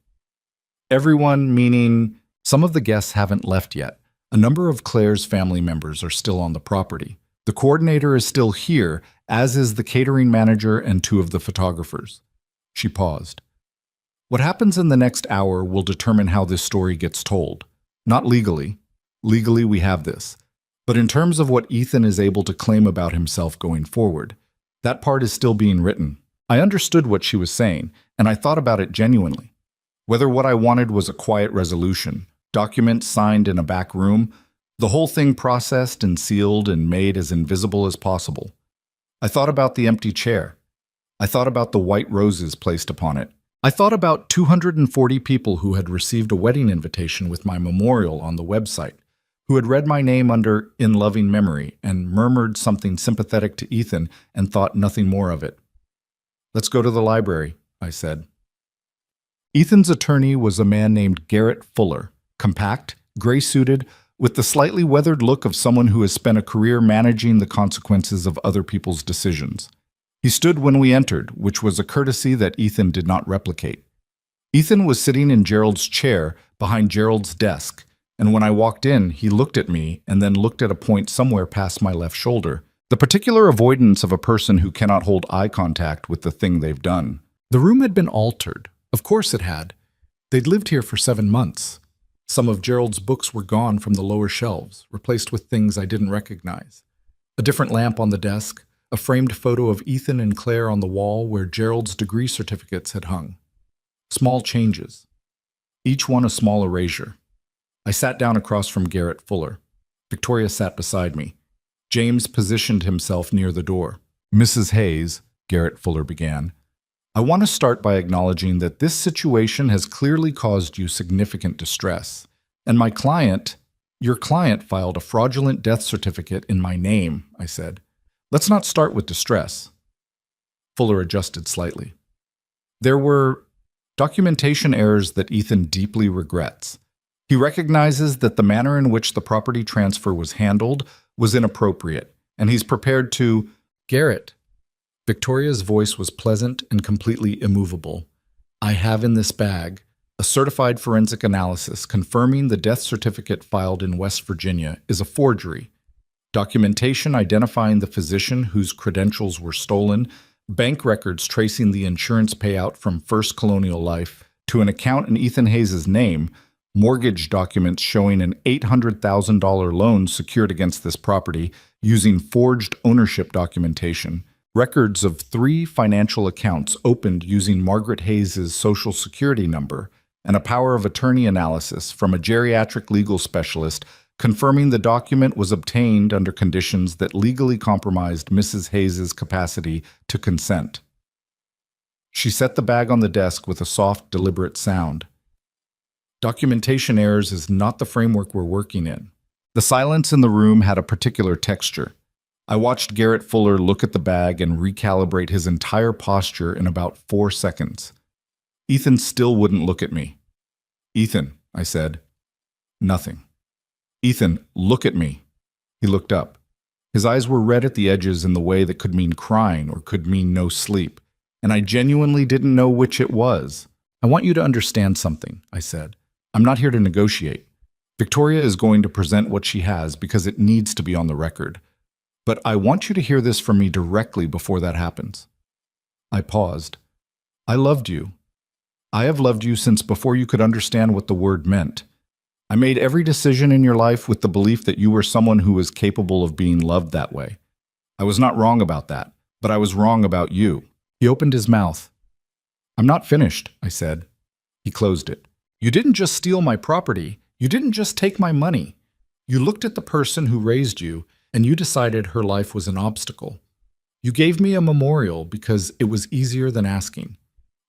Everyone meaning some of the guests haven't left yet. A number of Claire's family members are still on the property. The coordinator is still here, as is the catering manager and 2 of the photographers. She paused. What happens in the next hour will determine how this story gets told. Not legally. Legally, we have this. But in terms of what Ethan is able to claim about himself going forward, that part is still being written. I understood what she was saying, and I thought about it genuinely. Whether what I wanted was a quiet resolution, documents signed in a back room, the whole thing processed and sealed and made as invisible as possible. I thought about the empty chair. I thought about the white roses placed upon it. I thought about 240 people who had received a wedding invitation with my memorial on the website, who had read my name under "in loving memory" and murmured something sympathetic to Ethan and thought nothing more of it. Let's go to the library, I said. Ethan's attorney was a man named Garrett Fuller, compact, gray-suited, with the slightly weathered look of someone who has spent a career managing the consequences of other people's decisions. He stood when we entered, which was a courtesy that Ethan did not replicate. Ethan was sitting in Gerald's chair behind Gerald's desk, and when I walked in, he looked at me and then looked at a point somewhere past my left shoulder, the particular avoidance of a person who cannot hold eye contact with the thing they've done. The room had been altered. Of course it had. They'd lived here for 7 months. Some of Gerald's books were gone from the lower shelves, replaced with things I didn't recognize. A different lamp on the desk, a framed photo of Ethan and Claire on the wall where Gerald's degree certificates had hung. Small changes. Each one a small erasure. I sat down across from Garrett Fuller. Victoria sat beside me. James positioned himself near the door. Mrs. Hayes, Garrett Fuller began, I want to start by acknowledging that this situation has clearly caused you significant distress. And my client, your client, filed a fraudulent death certificate in my name, I said. Let's not start with distress. Fuller adjusted slightly. There were documentation errors that Ethan deeply regrets. He recognizes that the manner in which the property transfer was handled was inappropriate, and he's prepared to— Garrett. Victoria's voice was pleasant and completely immovable. I have in this bag a certified forensic analysis confirming the death certificate filed in West Virginia is a forgery. Documentation identifying the physician whose credentials were stolen, bank records tracing the insurance payout from First Colonial Life to an account in Ethan Hayes' name, mortgage documents showing an $800,000 loan secured against this property using forged ownership documentation, records of 3 financial accounts opened using Margaret Hayes' social security number, and a power of attorney analysis from a geriatric legal specialist confirming the document was obtained under conditions that legally compromised Mrs. Hayes' capacity to consent. She set the bag on the desk with a soft, deliberate sound. Documentation errors is not the framework we're working in. The silence in the room had a particular texture. I watched Garrett Fuller look at the bag and recalibrate his entire posture in about 4 seconds. Ethan still wouldn't look at me. Ethan, I said. Nothing. Ethan, look at me. He looked up. His eyes were red at the edges in the way that could mean crying or could mean no sleep, and I genuinely didn't know which it was. "I want you to understand something," I said. "I'm not here to negotiate. Victoria is going to present what she has because it needs to be on the record. But I want you to hear this from me directly before that happens." I paused. "I loved you. I have loved you since before you could understand what the word meant. I made every decision in your life with the belief that you were someone who was capable of being loved that way. I was not wrong about that, but I was wrong about you." He opened his mouth. "I'm not finished," I said. He closed it. "You didn't just steal my property. You didn't just take my money. You looked at the person who raised you, and you decided her life was an obstacle. You gave me a memorial because it was easier than asking.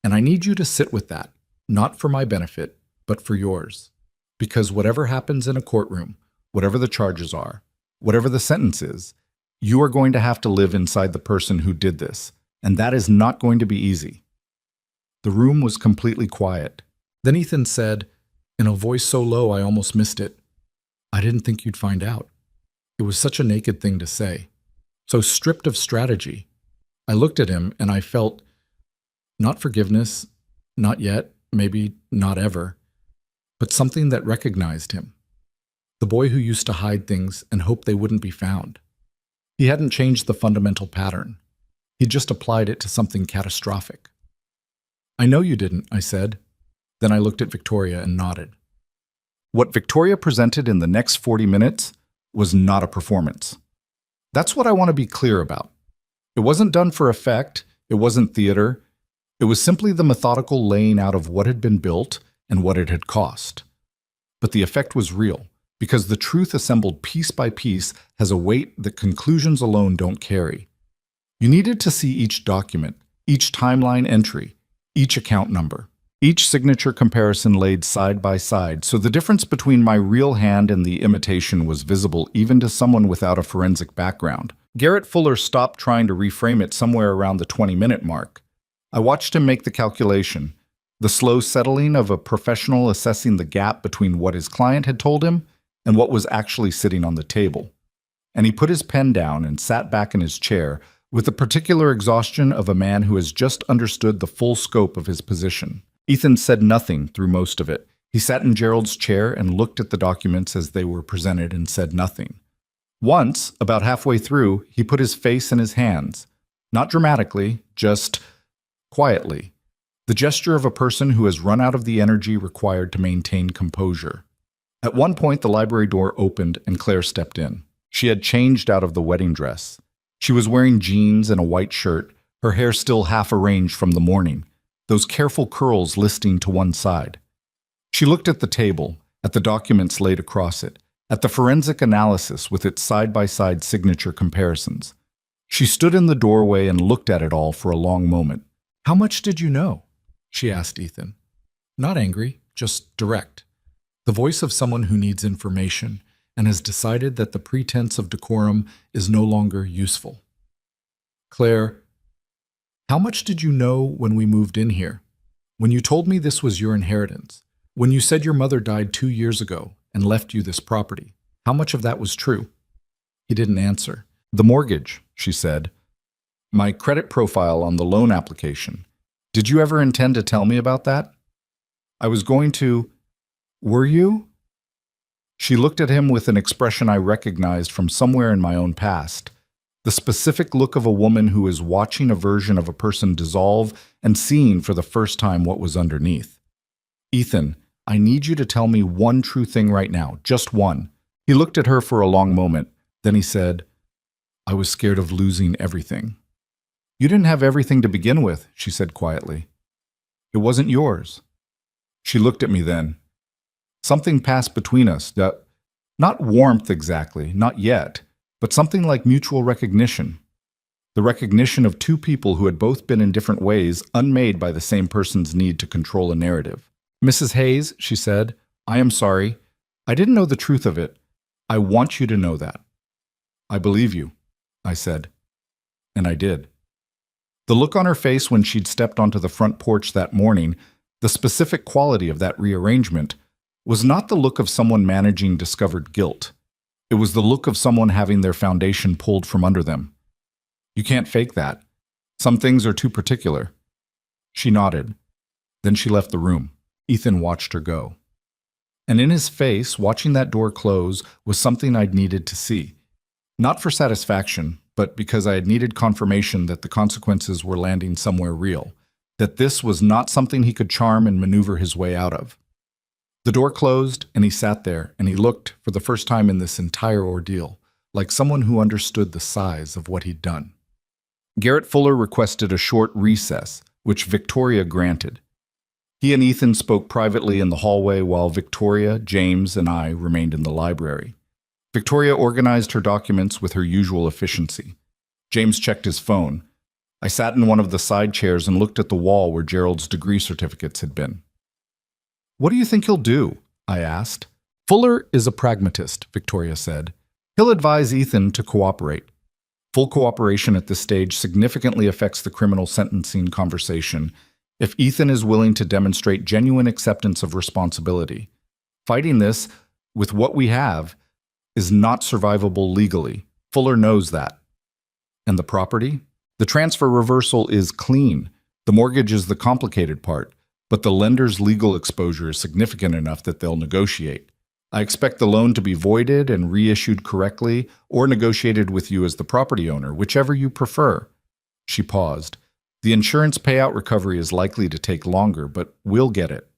And I need you to sit with that, not for my benefit, but for yours. Because whatever happens in a courtroom, whatever the charges are, whatever the sentence is, you are going to have to live inside the person who did this, and that is not going to be easy." The room was completely quiet. Then Ethan said, in a voice so low I almost missed it, "I didn't think you'd find out." It was such a naked thing to say, so stripped of strategy. I looked at him and I felt, not forgiveness, not yet, maybe not ever, but something that recognized him. The boy who used to hide things and hope they wouldn't be found. He hadn't changed the fundamental pattern. He just applied it to something catastrophic. "I know you didn't," I said. Then I looked at Victoria and nodded. What Victoria presented in the next 40 minutes was not a performance. That's what I want to be clear about. It wasn't done for effect. It wasn't theater. It was simply the methodical laying out of what had been built and what it had cost. But the effect was real, because the truth assembled piece by piece has a weight that conclusions alone don't carry. You needed to see each document, each timeline entry, each account number, each signature comparison laid side by side, so the difference between my real hand and the imitation was visible even to someone without a forensic background. Garrett Fuller stopped trying to reframe it somewhere around the 20-minute mark. I watched him make the calculation, the slow settling of a professional assessing the gap between what his client had told him and what was actually sitting on the table. And he put his pen down and sat back in his chair with the particular exhaustion of a man who has just understood the full scope of his position. Ethan said nothing through most of it. He sat in Gerald's chair and looked at the documents as they were presented and said nothing. Once, about halfway through, he put his face in his hands. Not dramatically, just quietly. The gesture of a person who has run out of the energy required to maintain composure. At one point, the library door opened and Claire stepped in. She had changed out of the wedding dress. She was wearing jeans and a white shirt, her hair still half arranged from the morning, those careful curls listing to one side. She looked at the table, at the documents laid across it, at the forensic analysis with its side-by-side signature comparisons. She stood in the doorway and looked at it all for a long moment. "How much did you know?" she asked Ethan. Not angry, just direct. The voice of someone who needs information and has decided that the pretense of decorum is no longer useful. "Claire, how much did you know when we moved in here? When you told me this was your inheritance? When you said your mother died 2 years ago and left you this property? How much of that was true?" He didn't answer. "The mortgage," she said. "My credit profile on the loan application. Did you ever intend to tell me about that?" "I was going to." "Were you?" She looked at him with an expression I recognized from somewhere in my own past. The specific look of a woman who is watching a version of a person dissolve and seeing for the first time what was underneath. "Ethan, I need you to tell me one true thing right now, just one." He looked at her for a long moment. Then he said, "I was scared of losing everything." "You didn't have everything to begin with," she said quietly. "It wasn't yours." She looked at me then. Something passed between us, not warmth exactly, not yet, but something like mutual recognition. The recognition of two people who had both been in different ways unmade by the same person's need to control a narrative. "Mrs. Hayes," she said, "I am sorry. I didn't know the truth of it. I want you to know that." "I believe you," I said. And I did. The look on her face when she'd stepped onto the front porch that morning, the specific quality of that rearrangement, was not the look of someone managing discovered guilt. It was the look of someone having their foundation pulled from under them. You can't fake that. Some things are too particular. She nodded. Then she left the room. Ethan watched her go. And in his face, watching that door close was something I'd needed to see. Not for satisfaction, but because I had needed confirmation that the consequences were landing somewhere real, that this was not something he could charm and maneuver his way out of. The door closed, and he sat there, and he looked, for the first time in this entire ordeal, like someone who understood the size of what he'd done. Garrett Fuller requested a short recess, which Victoria granted. He and Ethan spoke privately in the hallway while Victoria, James, and I remained in the library. Victoria organized her documents with her usual efficiency. James checked his phone. I sat in one of the side chairs and looked at the wall where Gerald's degree certificates had been. "What do you think he'll do?" I asked. "Fuller is a pragmatist," Victoria said. "He'll advise Ethan to cooperate. Full cooperation at this stage significantly affects the criminal sentencing conversation if Ethan is willing to demonstrate genuine acceptance of responsibility. Fighting this with what we have is not survivable legally. Fuller knows that. And the property? The transfer reversal is clean. The mortgage is the complicated part, but the lender's legal exposure is significant enough that they'll negotiate. I expect the loan to be voided and reissued correctly or negotiated with you as the property owner, whichever you prefer." She paused. "The insurance payout recovery is likely to take longer, but we'll get it."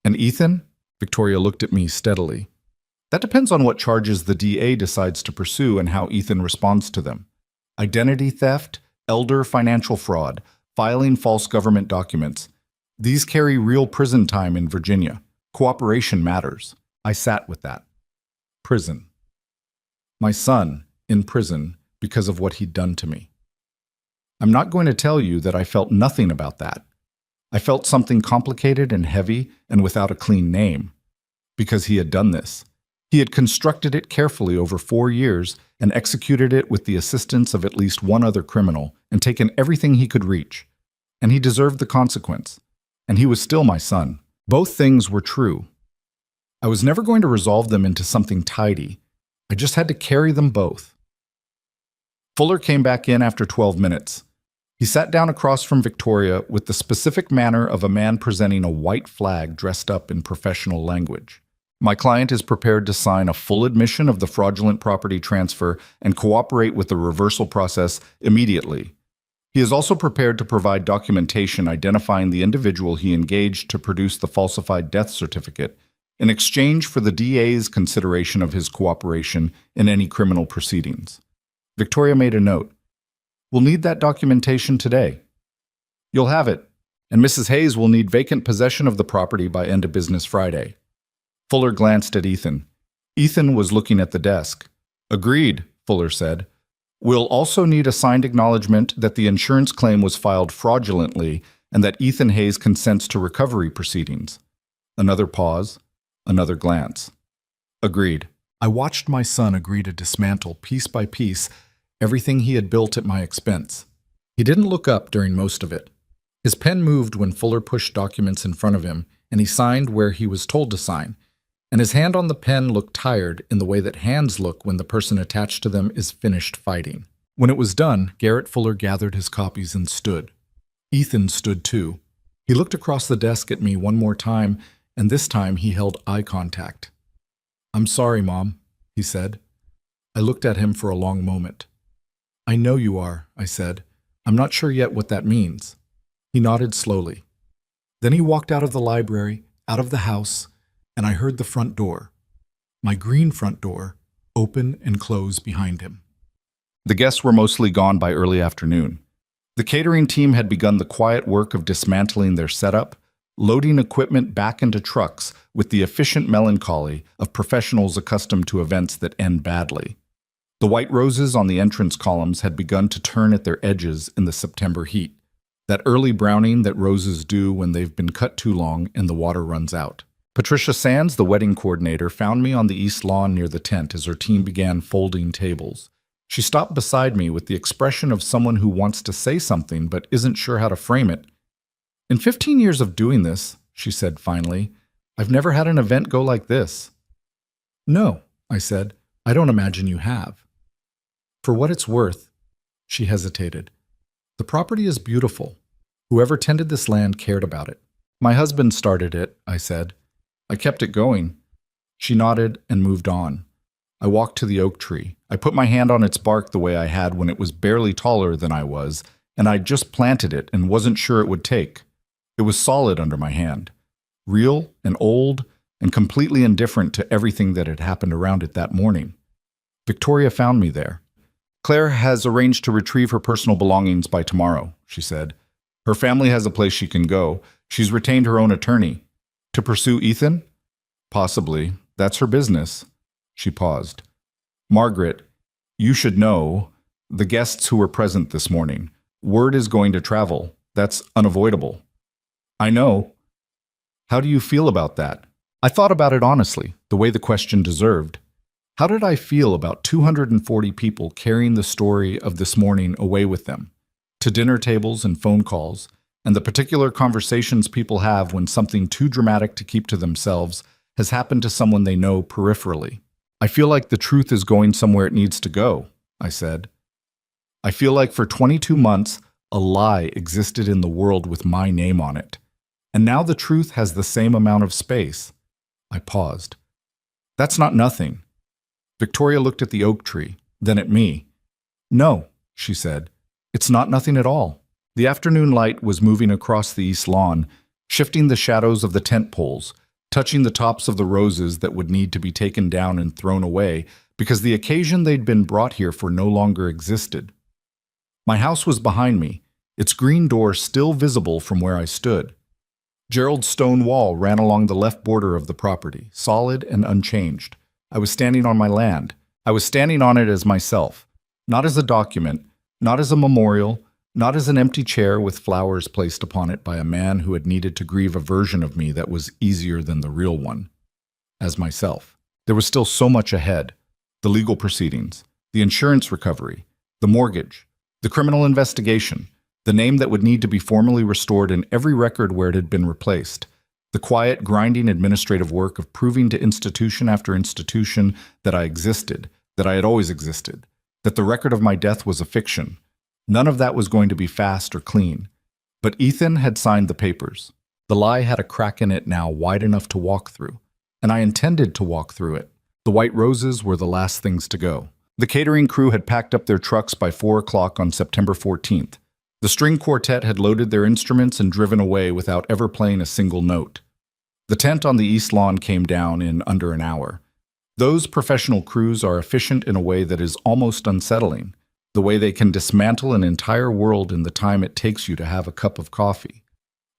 "And Ethan?" Victoria looked at me steadily. "That depends on what charges the DA decides to pursue and how Ethan responds to them. Identity theft, elder financial fraud, filing false government documents. These carry real prison time in Virginia. Cooperation matters." I sat with that. Prison. My son in prison because of what he'd done to me. I'm not going to tell you that I felt nothing about that. I felt something complicated and heavy and without a clean name. Because he had done this. He had constructed it carefully over 4 years and executed it with the assistance of at least one other criminal and taken everything he could reach. And he deserved the consequence. And he was still my son. Both things were true. I was never going to resolve them into something tidy. I just had to carry them both. Fuller came back in after 12 minutes. He sat down across from Victoria with the specific manner of a man presenting a white flag dressed up in professional language. "My client is prepared to sign a full admission of the fraudulent property transfer and cooperate with the reversal process immediately. He is also prepared to provide documentation identifying the individual he engaged to produce the falsified death certificate in exchange for the DA's consideration of his cooperation in any criminal proceedings." Victoria made a note. "We'll need that documentation today." "You'll have it, and Mrs. Hayes will need vacant possession of the property by end of business Friday." Fuller glanced at Ethan. Ethan was looking at the desk. "Agreed," Fuller said. "We'll also need a signed acknowledgement that the insurance claim was filed fraudulently and that Ethan Hayes consents to recovery proceedings." Another pause. Another glance. "Agreed." I watched my son agree to dismantle, piece by piece, everything he had built at my expense. He didn't look up during most of it. His pen moved when Fuller pushed documents in front of him, and he signed where he was told to sign. And his hand on the pen looked tired in the way that hands look when the person attached to them is finished fighting. When it was done, Garrett Fuller gathered his copies and stood. Ethan stood too. He looked across the desk at me one more time, and this time he held eye contact. "I'm sorry, Mom," he said. I looked at him for a long moment. "I know you are," I said. "I'm not sure yet what that means." He nodded slowly. Then he walked out of the library, out of the house, and I heard the front door, my green front door, open and close behind him. The guests were mostly gone by early afternoon. The catering team had begun the quiet work of dismantling their setup, loading equipment back into trucks with the efficient melancholy of professionals accustomed to events that end badly. The white roses on the entrance columns had begun to turn at their edges in the September heat, that early browning that roses do when they've been cut too long and the water runs out. Patricia Sands, the wedding coordinator, found me on the east lawn near the tent as her team began folding tables. She stopped beside me with the expression of someone who wants to say something but isn't sure how to frame it. "In 15 years of doing this," she said finally, "I've never had an event go like this." "No," I said, I don't imagine you have. For what it's worth, she hesitated. The property is beautiful. Whoever tended this land cared about it. My husband started it, I said. I kept it going. She nodded and moved on. I walked to the oak tree. I put my hand on its bark the way I had when it was barely taller than I was, and I'd just planted it and wasn't sure it would take. It was solid under my hand. Real and old and completely indifferent to everything that had happened around it that morning. Victoria found me there. Claire has arranged to retrieve her personal belongings by tomorrow, she said. Her family has a place she can go. She's retained her own attorney. To pursue Ethan? Possibly. That's her business. She paused. Margaret, you should know, the guests who were present this morning. Word is going to travel. That's unavoidable. I know. How do you feel about that? I thought about it honestly, the way the question deserved. How did I feel about 240 people carrying the story of this morning away with them? To dinner tables and phone calls, and the particular conversations people have when something too dramatic to keep to themselves has happened to someone they know peripherally. I feel like the truth is going somewhere it needs to go, I said. I feel like for 22 months, a lie existed in the world with my name on it. And now the truth has the same amount of space. I paused. That's not nothing. Victoria looked at the oak tree, then at me. No, she said. It's not nothing at all. The afternoon light was moving across the east lawn, shifting the shadows of the tent poles, touching the tops of the roses that would need to be taken down and thrown away because the occasion they'd been brought here for no longer existed. My house was behind me, its green door still visible from where I stood. Gerald's stone wall ran along the left border of the property, solid and unchanged. I was standing on my land. I was standing on it as myself, not as a document, not as a memorial, not as an empty chair with flowers placed upon it by a man who had needed to grieve a version of me that was easier than the real one. As myself. There was still so much ahead. The legal proceedings, the insurance recovery, the mortgage, the criminal investigation, the name that would need to be formally restored in every record where it had been replaced, the quiet, grinding administrative work of proving to institution after institution that I existed, that I had always existed, that the record of my death was a fiction. None of that was going to be fast or clean. But Ethan had signed the papers. The lie had a crack in it now wide enough to walk through, and I intended to walk through it. The white roses were the last things to go. The catering crew had packed up their trucks by 4 o'clock on September 14th. The string quartet had loaded their instruments and driven away without ever playing a single note. The tent on the east lawn came down in under an hour. Those professional crews are efficient in a way that is almost unsettling, the way they can dismantle an entire world in the time it takes you to have a cup of coffee.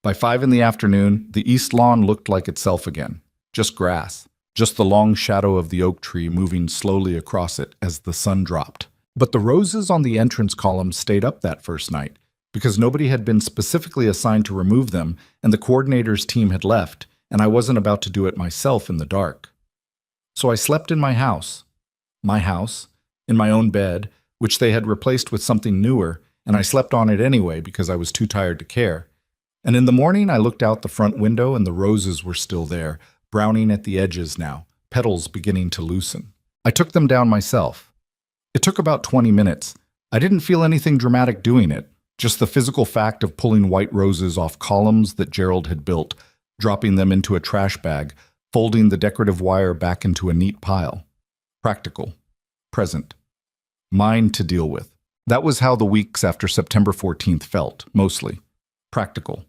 By 5 in the afternoon, the east lawn looked like itself again, just grass, just the long shadow of the oak tree moving slowly across it as the sun dropped. But the roses on the entrance column stayed up that first night, because nobody had been specifically assigned to remove them, and the coordinator's team had left, and I wasn't about to do it myself in the dark. So I slept in my house, in my own bed, which they had replaced with something newer, and I slept on it anyway because I was too tired to care. And in the morning I looked out the front window and the roses were still there, browning at the edges now, petals beginning to loosen. I took them down myself. It took about 20 minutes. I didn't feel anything dramatic doing it, just the physical fact of pulling white roses off columns that Gerald had built, dropping them into a trash bag, folding the decorative wire back into a neat pile. Practical. Present. Mine to deal with. That was how the weeks after September 14th felt, mostly. Practical.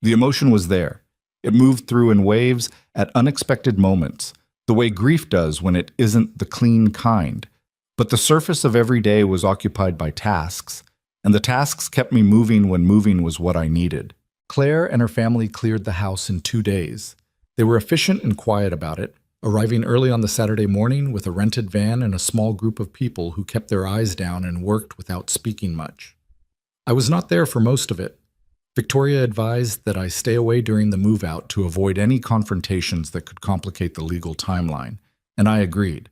The emotion was there. It moved through in waves at unexpected moments, the way grief does when it isn't the clean kind. But the surface of every day was occupied by tasks, and the tasks kept me moving when moving was what I needed. Claire and her family cleared the house in 2 days. They were efficient and quiet about it, arriving early on the Saturday morning with a rented van and a small group of people who kept their eyes down and worked without speaking much. I was not there for most of it. Victoria advised that I stay away during the move-out to avoid any confrontations that could complicate the legal timeline, and I agreed,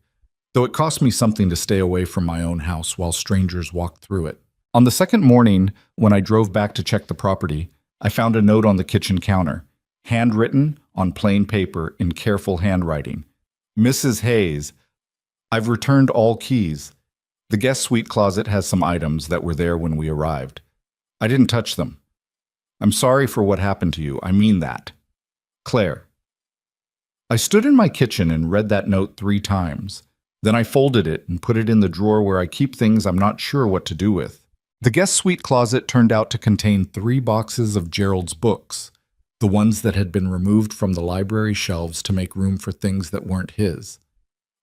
though it cost me something to stay away from my own house while strangers walked through it. On the second morning, when I drove back to check the property, I found a note on the kitchen counter, handwritten on plain paper in careful handwriting. Mrs. Hayes. I've returned all keys. The guest suite closet has some items that were there when we arrived. I didn't touch them. I'm sorry for what happened to you. I mean that. Claire. I stood in my kitchen and read that note 3 times. Then I folded it and put it in the drawer where I keep things I'm not sure what to do with. The guest suite closet turned out to contain 3 boxes of Gerald's books, the ones that had been removed from the library shelves to make room for things that weren't his.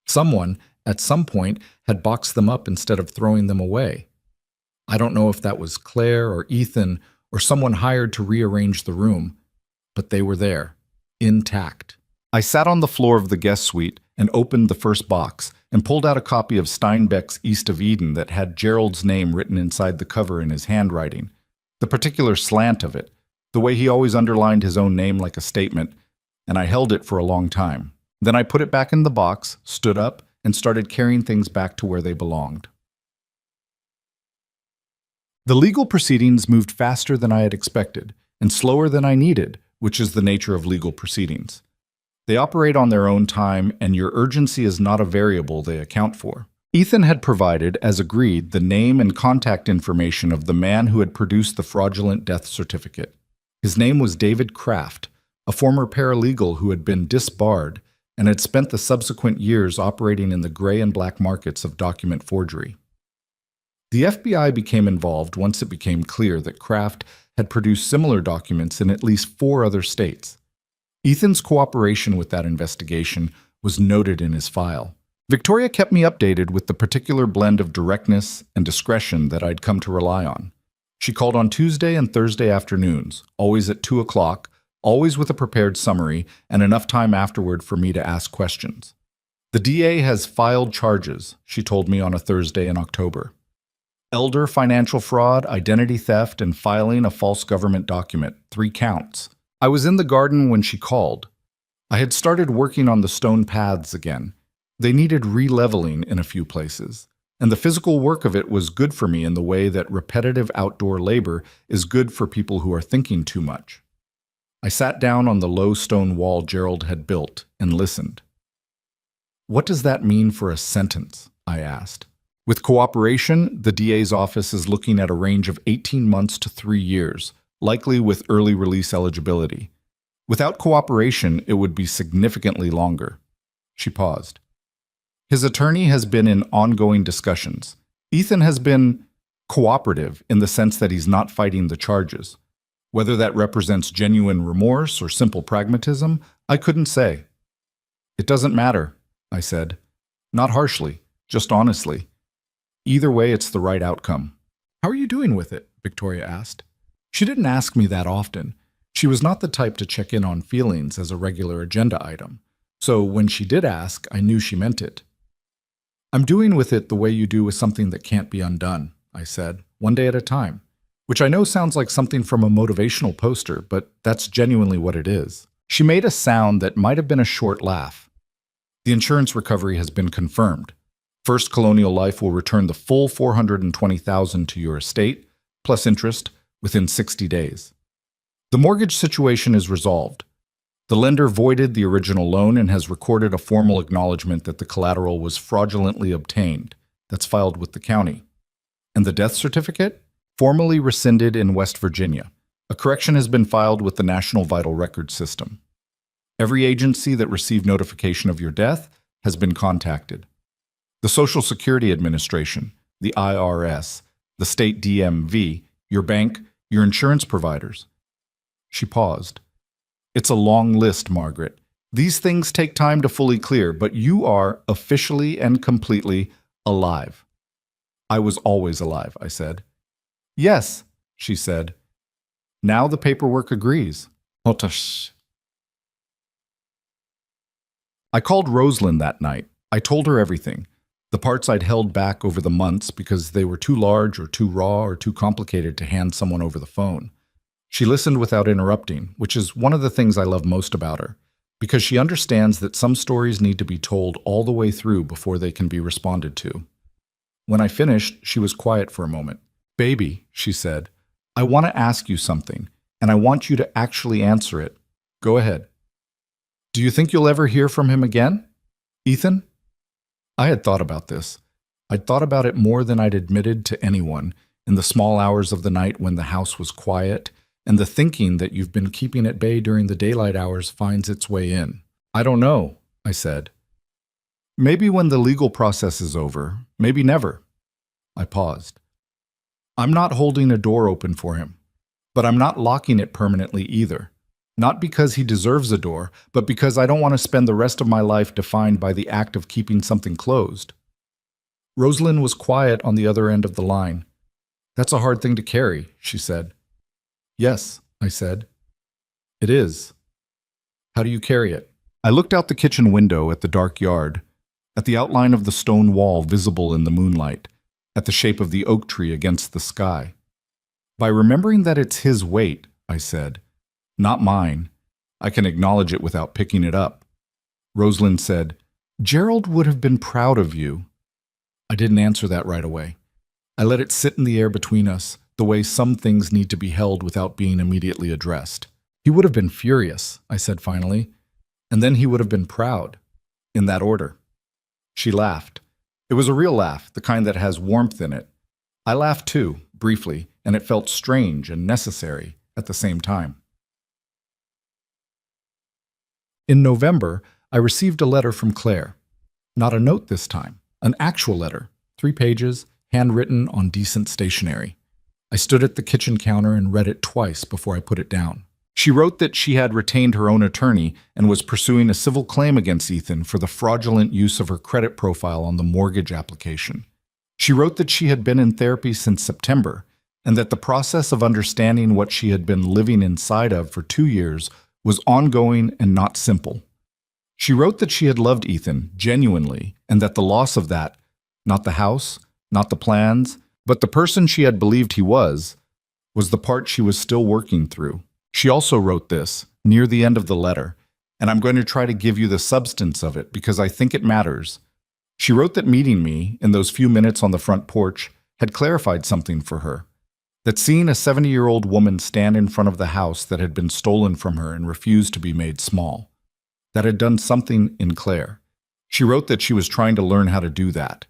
Someone, at some point, had boxed them up instead of throwing them away. I don't know if that was Claire or Ethan or someone hired to rearrange the room, but they were there, intact. I sat on the floor of the guest suite and opened the first box and pulled out a copy of Steinbeck's East of Eden that had Gerald's name written inside the cover in his handwriting. The particular slant of it, the way he always underlined his own name like a statement, and I held it for a long time. Then I put it back in the box, stood up, and started carrying things back to where they belonged. The legal proceedings moved faster than I had expected, and slower than I needed, which is the nature of legal proceedings. They operate on their own time, and your urgency is not a variable they account for. Ethan had provided, as agreed, the name and contact information of the man who had produced the fraudulent death certificate. His name was David Kraft, a former paralegal who had been disbarred and had spent the subsequent years operating in the gray and black markets of document forgery. The FBI became involved once it became clear that Kraft had produced similar documents in at least 4 other states. Ethan's cooperation with that investigation was noted in his file. Victoria kept me updated with the particular blend of directness and discretion that I'd come to rely on. She called on Tuesday and Thursday afternoons, always at 2 o'clock, always with a prepared summary and enough time afterward for me to ask questions. The DA has filed charges, she told me on a Thursday in October. Elder financial fraud, identity theft, and filing a false government document, 3 counts. I was in the garden when she called. I had started working on the stone paths again. They needed re-leveling in a few places, and the physical work of it was good for me in the way that repetitive outdoor labor is good for people who are thinking too much. I sat down on the low stone wall Gerald had built and listened. "What does that mean for a sentence?" I asked. With cooperation, the DA's office is looking at a range of 18 months to 3 years, likely with early release eligibility. Without cooperation, it would be significantly longer. She paused. His attorney has been in ongoing discussions. Ethan has been cooperative in the sense that he's not fighting the charges. Whether that represents genuine remorse or simple pragmatism, I couldn't say. "It doesn't matter," I said. Not harshly, just honestly. Either way, it's the right outcome. "How are you doing with it?" Victoria asked. She didn't ask me that often. She was not the type to check in on feelings as a regular agenda item. So when she did ask, I knew she meant it. "I'm doing with it the way you do with something that can't be undone," I said, "one day at a time." Which I know sounds like something from a motivational poster, but that's genuinely what it is. She made a sound that might have been a short laugh. "The insurance recovery has been confirmed. First Colonial Life will return the full $420,000 to your estate, plus interest, within 60 days. The mortgage situation is resolved. The lender voided the original loan and has recorded a formal acknowledgement that the collateral was fraudulently obtained. That's filed with the county. And the death certificate? Formally rescinded in West Virginia. A correction has been filed with the National Vital Records System. Every agency that received notification of your death has been contacted. The Social Security Administration, the IRS, the state DMV, your bank, your insurance providers." She paused. "It's a long list, Margaret. These things take time to fully clear, but you are officially and completely alive." "I was always alive," I said. "Yes," she said. "Now the paperwork agrees." Otosh. I called Rosalind that night. I told her everything. The parts I'd held back over the months because they were too large or too raw or too complicated to hand someone over the phone. She listened without interrupting, which is one of the things I love most about her, because she understands that some stories need to be told all the way through before they can be responded to. When I finished, she was quiet for a moment. "Baby," she said, "I want to ask you something, and I want you to actually answer it. Go ahead. Do you think you'll ever hear from him again? Ethan?" I had thought about this. I'd thought about it more than I'd admitted to anyone in the small hours of the night when the house was quiet, and the thinking that you've been keeping at bay during the daylight hours finds its way in. I don't know, I said. Maybe when the legal process is over, maybe never. I paused. I'm not holding a door open for him, but I'm not locking it permanently either. Not because he deserves a door, but because I don't want to spend the rest of my life defined by the act of keeping something closed. Rosalind was quiet on the other end of the line. That's a hard thing to carry, she said. Yes, I said. It is. How do you carry it? I looked out the kitchen window at the dark yard, at the outline of the stone wall visible in the moonlight, at the shape of the oak tree against the sky. By remembering that it's his weight, I said, not mine. I can acknowledge it without picking it up. Rosalind said, Gerald would have been proud of you. I didn't answer that right away. I let it sit in the air between us, the way some things need to be held without being immediately addressed. He would have been furious, I said finally, and then he would have been proud, in that order. She laughed. It was a real laugh, the kind that has warmth in it. I laughed too, briefly, and it felt strange and necessary at the same time. In November, I received a letter from Claire. Not a note this time, an actual letter, 3 pages, handwritten on decent stationery. I stood at the kitchen counter and read it twice before I put it down. She wrote that she had retained her own attorney and was pursuing a civil claim against Ethan for the fraudulent use of her credit profile on the mortgage application. She wrote that she had been in therapy since September and that the process of understanding what she had been living inside of for 2 years was ongoing and not simple. She wrote that she had loved Ethan genuinely and that the loss of that, not the house, not the plans, but the person she had believed he was the part she was still working through. She also wrote this, near the end of the letter, and I'm going to try to give you the substance of it because I think it matters. She wrote that meeting me, in those few minutes on the front porch, had clarified something for her. That seeing a 70-year-old woman stand in front of the house that had been stolen from her and refused to be made small. That had done something in Claire. She wrote that she was trying to learn how to do that,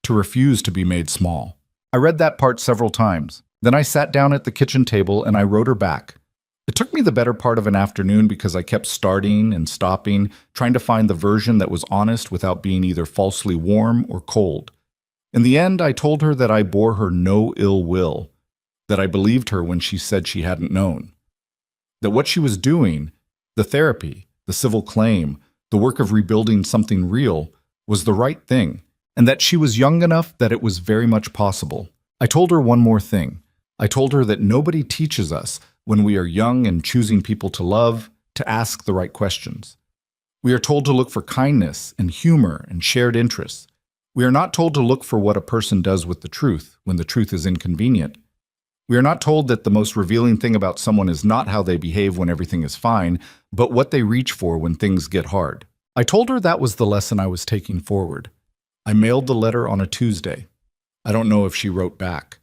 to refuse to be made small. I read that part several times. Then I sat down at the kitchen table and I wrote her back. It took me the better part of an afternoon because I kept starting and stopping, trying to find the version that was honest without being either falsely warm or cold. In the end, I told her that I bore her no ill will, that I believed her when she said she hadn't known, that what she was doing, the therapy, the civil claim, the work of rebuilding something real, was the right thing, and that she was young enough that it was very much possible. I told her one more thing. I told her that nobody teaches us, when we are young and choosing people to love, to ask the right questions. We are told to look for kindness and humor and shared interests. We are not told to look for what a person does with the truth when the truth is inconvenient. We are not told that the most revealing thing about someone is not how they behave when everything is fine, but what they reach for when things get hard. I told her that was the lesson I was taking forward. I mailed the letter on a Tuesday. I don't know if she wrote back.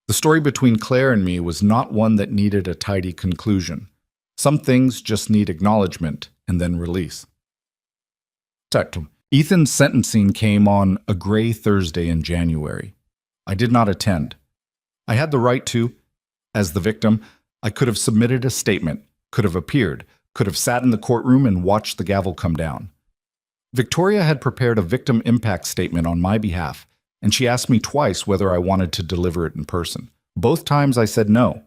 The story between Claire and me was not one that needed a tidy conclusion. Some things just need acknowledgement and then release. Ethan's sentencing came on a gray Thursday in January. I did not attend. I had the right to. As the victim, I could have submitted a statement, could have appeared, could have sat in the courtroom and watched the gavel come down. Victoria had prepared a victim impact statement on my behalf, and she asked me twice whether I wanted to deliver it in person. Both times I said no.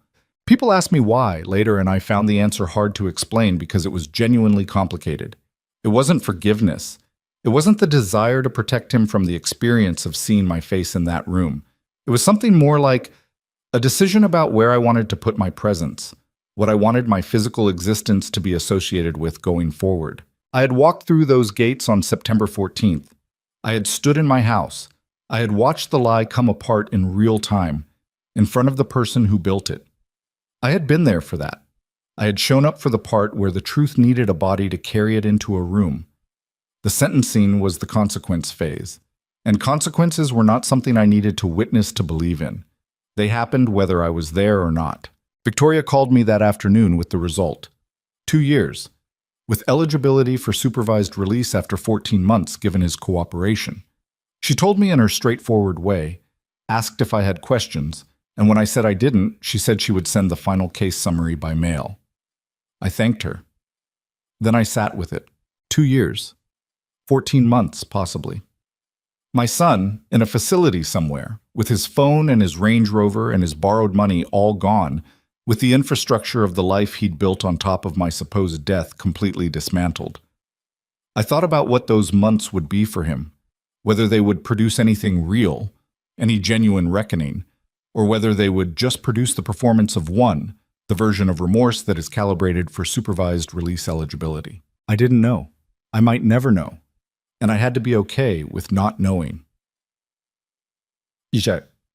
People asked me why later, and I found the answer hard to explain because it was genuinely complicated. It wasn't forgiveness. It wasn't the desire to protect him from the experience of seeing my face in that room. It was something more like a decision about where I wanted to put my presence, what I wanted my physical existence to be associated with going forward. I had walked through those gates on September 14th. I had stood in my house. I had watched the lie come apart in real time, in front of the person who built it. I had been there for that. I had shown up for the part where the truth needed a body to carry it into a room. The sentencing was the consequence phase, and consequences were not something I needed to witness to believe in. They happened whether I was there or not. Victoria called me that afternoon with the result. 2 years, with eligibility for supervised release after 14 months given his cooperation. She told me in her straightforward way, asked if I had questions, and when I said I didn't, she said she would send the final case summary by mail. I thanked her. Then I sat with it. 2 years. 14 months, possibly. My son, in a facility somewhere, with his phone and his Range Rover and his borrowed money all gone, with the infrastructure of the life he'd built on top of my supposed death completely dismantled. I thought about what those months would be for him, whether they would produce anything real, any genuine reckoning, or whether they would just produce the performance of one, the version of remorse that is calibrated for supervised release eligibility. I didn't know. I might never know. And I had to be okay with not knowing.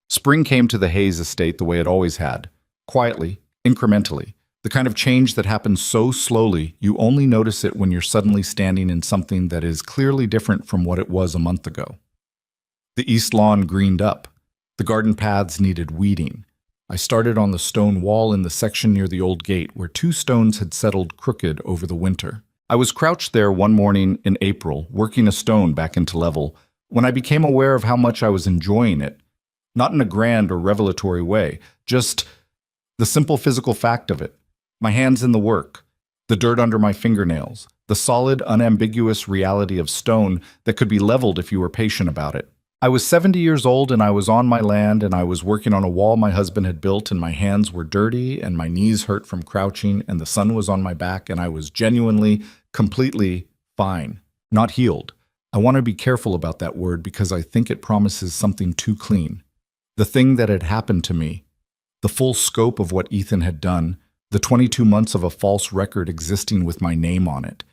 Spring came to the Hayes estate the way it always had, quietly, incrementally, the kind of change that happens so slowly you only notice it when you're suddenly standing in something that is clearly different from what it was a month ago. The east lawn greened up. The garden paths needed weeding. I started on the stone wall in the section near the old gate where 2 stones had settled crooked over the winter. I was crouched there one morning in April, working a stone back into level, when I became aware of how much I was enjoying it. Not in a grand or revelatory way, just the simple physical fact of it. My hands in the work, the dirt under my fingernails, the solid, unambiguous reality of stone that could be leveled if you were patient about it. I was 70 years old and I was on my land and I was working on a wall my husband had built and my hands were dirty and my knees hurt from crouching and the sun was on my back and I was genuinely, completely fine, not healed. I want to be careful about that word because I think it promises something too clean. The thing that had happened to me, the full scope of what Ethan had done, the 22 months of a false record existing with my name on it,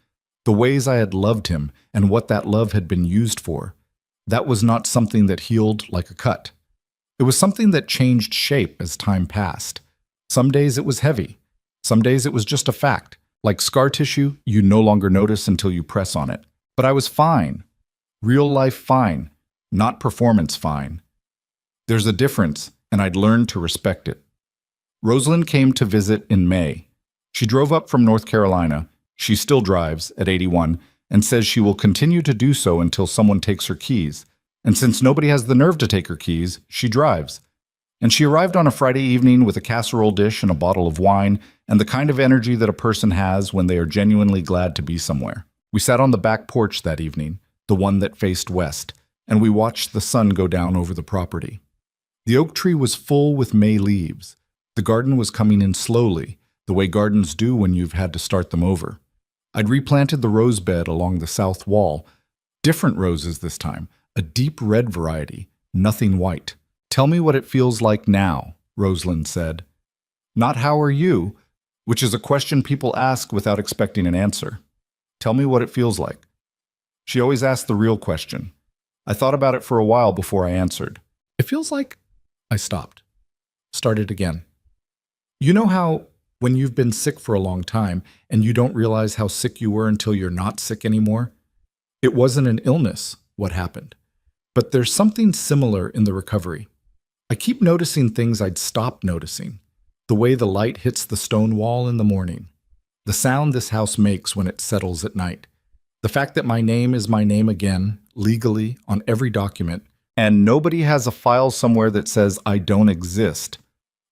the ways I had loved him and what that love had been used for, that was not something that healed like a cut. It was something that changed shape as time passed. Some days it was heavy. Some days it was just a fact. Like scar tissue, you no longer notice until you press on it. But I was fine. Real life fine, not performance fine. There's a difference, and I'd learned to respect it. Rosalind came to visit in May. She drove up from North Carolina. She still drives at 81 and says she will continue to do so until someone takes her keys. And since nobody has the nerve to take her keys, she drives. And she arrived on a Friday evening with a casserole dish and a bottle of wine and the kind of energy that a person has when they are genuinely glad to be somewhere. We sat on the back porch that evening, the one that faced west, and we watched the sun go down over the property. The oak tree was full with May leaves. The garden was coming in slowly, the way gardens do when you've had to start them over. I'd replanted the rose bed along the south wall. Different roses this time, a deep red variety, nothing white. Tell me what it feels like now, Rosalind said. Not how are you, which is a question people ask without expecting an answer. Tell me what it feels like. She always asked the real question. I thought about it for a while before I answered. It feels like... I stopped. Started again. You know how when you've been sick for a long time and you don't realize how sick you were until you're not sick anymore? It wasn't an illness, what happened. But there's something similar in the recovery. I keep noticing things I'd stopped noticing. The way the light hits the stone wall in the morning. The sound this house makes when it settles at night. The fact that my name is my name again, legally, on every document, and nobody has a file somewhere that says I don't exist.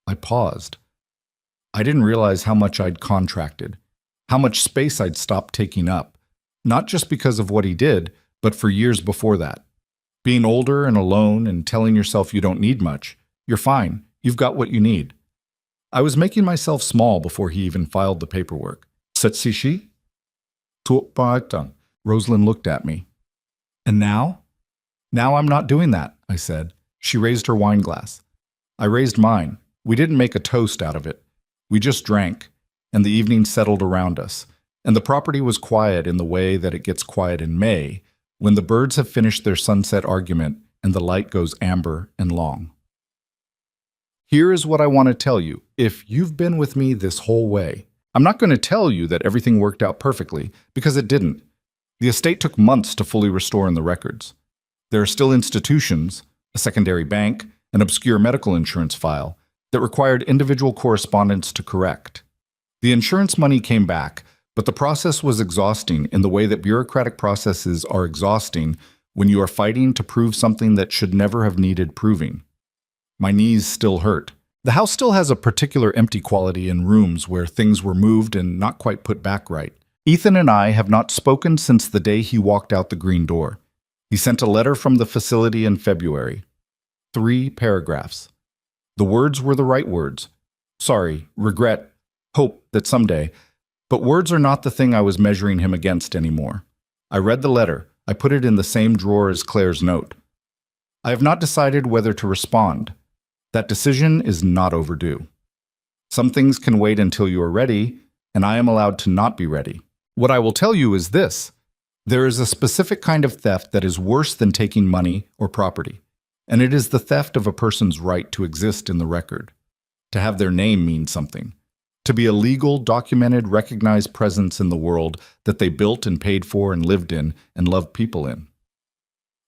I paused. I didn't realize how much I'd contracted, how much space I'd stopped taking up, not just because of what he did, but for years before that. Being older and alone and telling yourself you don't need much, you're fine, you've got what you need. I was making myself small before he even filed the paperwork. Setsi Rosalind looked at me. And now? Now I'm not doing that, I said. She raised her wine glass. I raised mine. We didn't make a toast out of it. We just drank, and the evening settled around us, and the property was quiet in the way that it gets quiet in May, when the birds have finished their sunset argument and the light goes amber and long. Here is what I want to tell you. If you've been with me this whole way, I'm not going to tell you that everything worked out perfectly, because it didn't. The estate took months to fully restore in the records. There are still institutions, a secondary bank, an obscure medical insurance file, that required individual correspondence to correct. The insurance money came back, but the process was exhausting in the way that bureaucratic processes are exhausting when you are fighting to prove something that should never have needed proving. My knees still hurt. The house still has a particular empty quality in rooms where things were moved and not quite put back right. Ethan and I have not spoken since the day he walked out the green door. He sent a letter from the facility in February. 3 paragraphs. The words were the right words. Sorry, regret, hope that someday. But words are not the thing I was measuring him against anymore. I read the letter. I put it in the same drawer as Claire's note. I have not decided whether to respond. That decision is not overdue. Some things can wait until you are ready, and I am allowed to not be ready. What I will tell you is this. There is a specific kind of theft that is worse than taking money or property, and it is the theft of a person's right to exist in the record, to have their name mean something, to be a legal, documented, recognized presence in the world that they built and paid for and lived in and loved people in.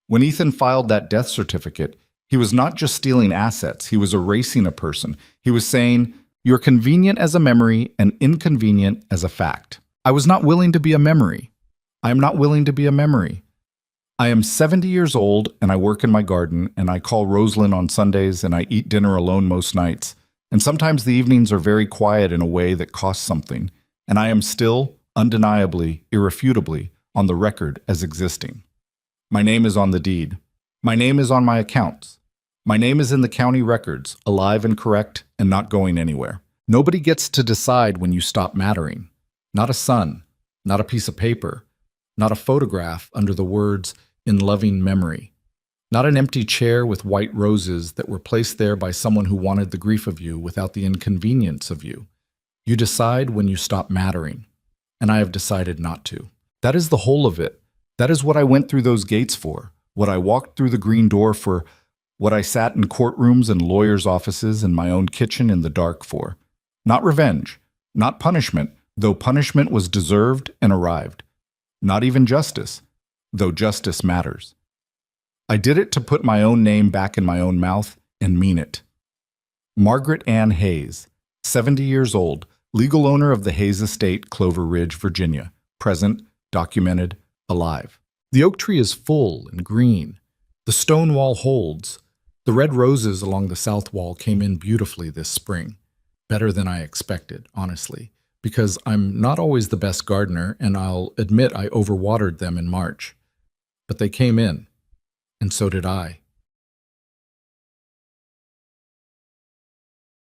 When Ethan filed that death certificate, he was not just stealing assets, he was erasing a person. He was saying, "You're convenient as a memory and inconvenient as a fact." I was not willing to be a memory. I am not willing to be a memory. I am 70 years old and I work in my garden and I call Rosalind on Sundays and I eat dinner alone most nights. And sometimes the evenings are very quiet in a way that costs something. And I am still, undeniably, irrefutably, on the record as existing. My name is on the deed. My name is on my accounts. My name is in the county records, alive and correct and not going anywhere. Nobody gets to decide when you stop mattering. Not a son, not a piece of paper, not a photograph under the words, "in loving memory." Not an empty chair with white roses that were placed there by someone who wanted the grief of you without the inconvenience of you. You decide when you stop mattering, and I have decided not to. That is the whole of it. That is what I went through those gates for, what I walked through the green door for, what I sat in courtrooms and lawyers' offices and my own kitchen in the dark for. Not revenge, not punishment, though punishment was deserved and arrived. Not even justice, though justice matters. I did it to put my own name back in my own mouth and mean it. Margaret Ann Hayes, 70 years old, legal owner of the Hayes Estate, Clover Ridge, Virginia, present, documented, alive. The oak tree is full and green. The stone wall holds. The red roses along the south wall came in beautifully this spring. Better than I expected, honestly, because I'm not always the best gardener, and I'll admit I overwatered them in March. But they came in, and so did I.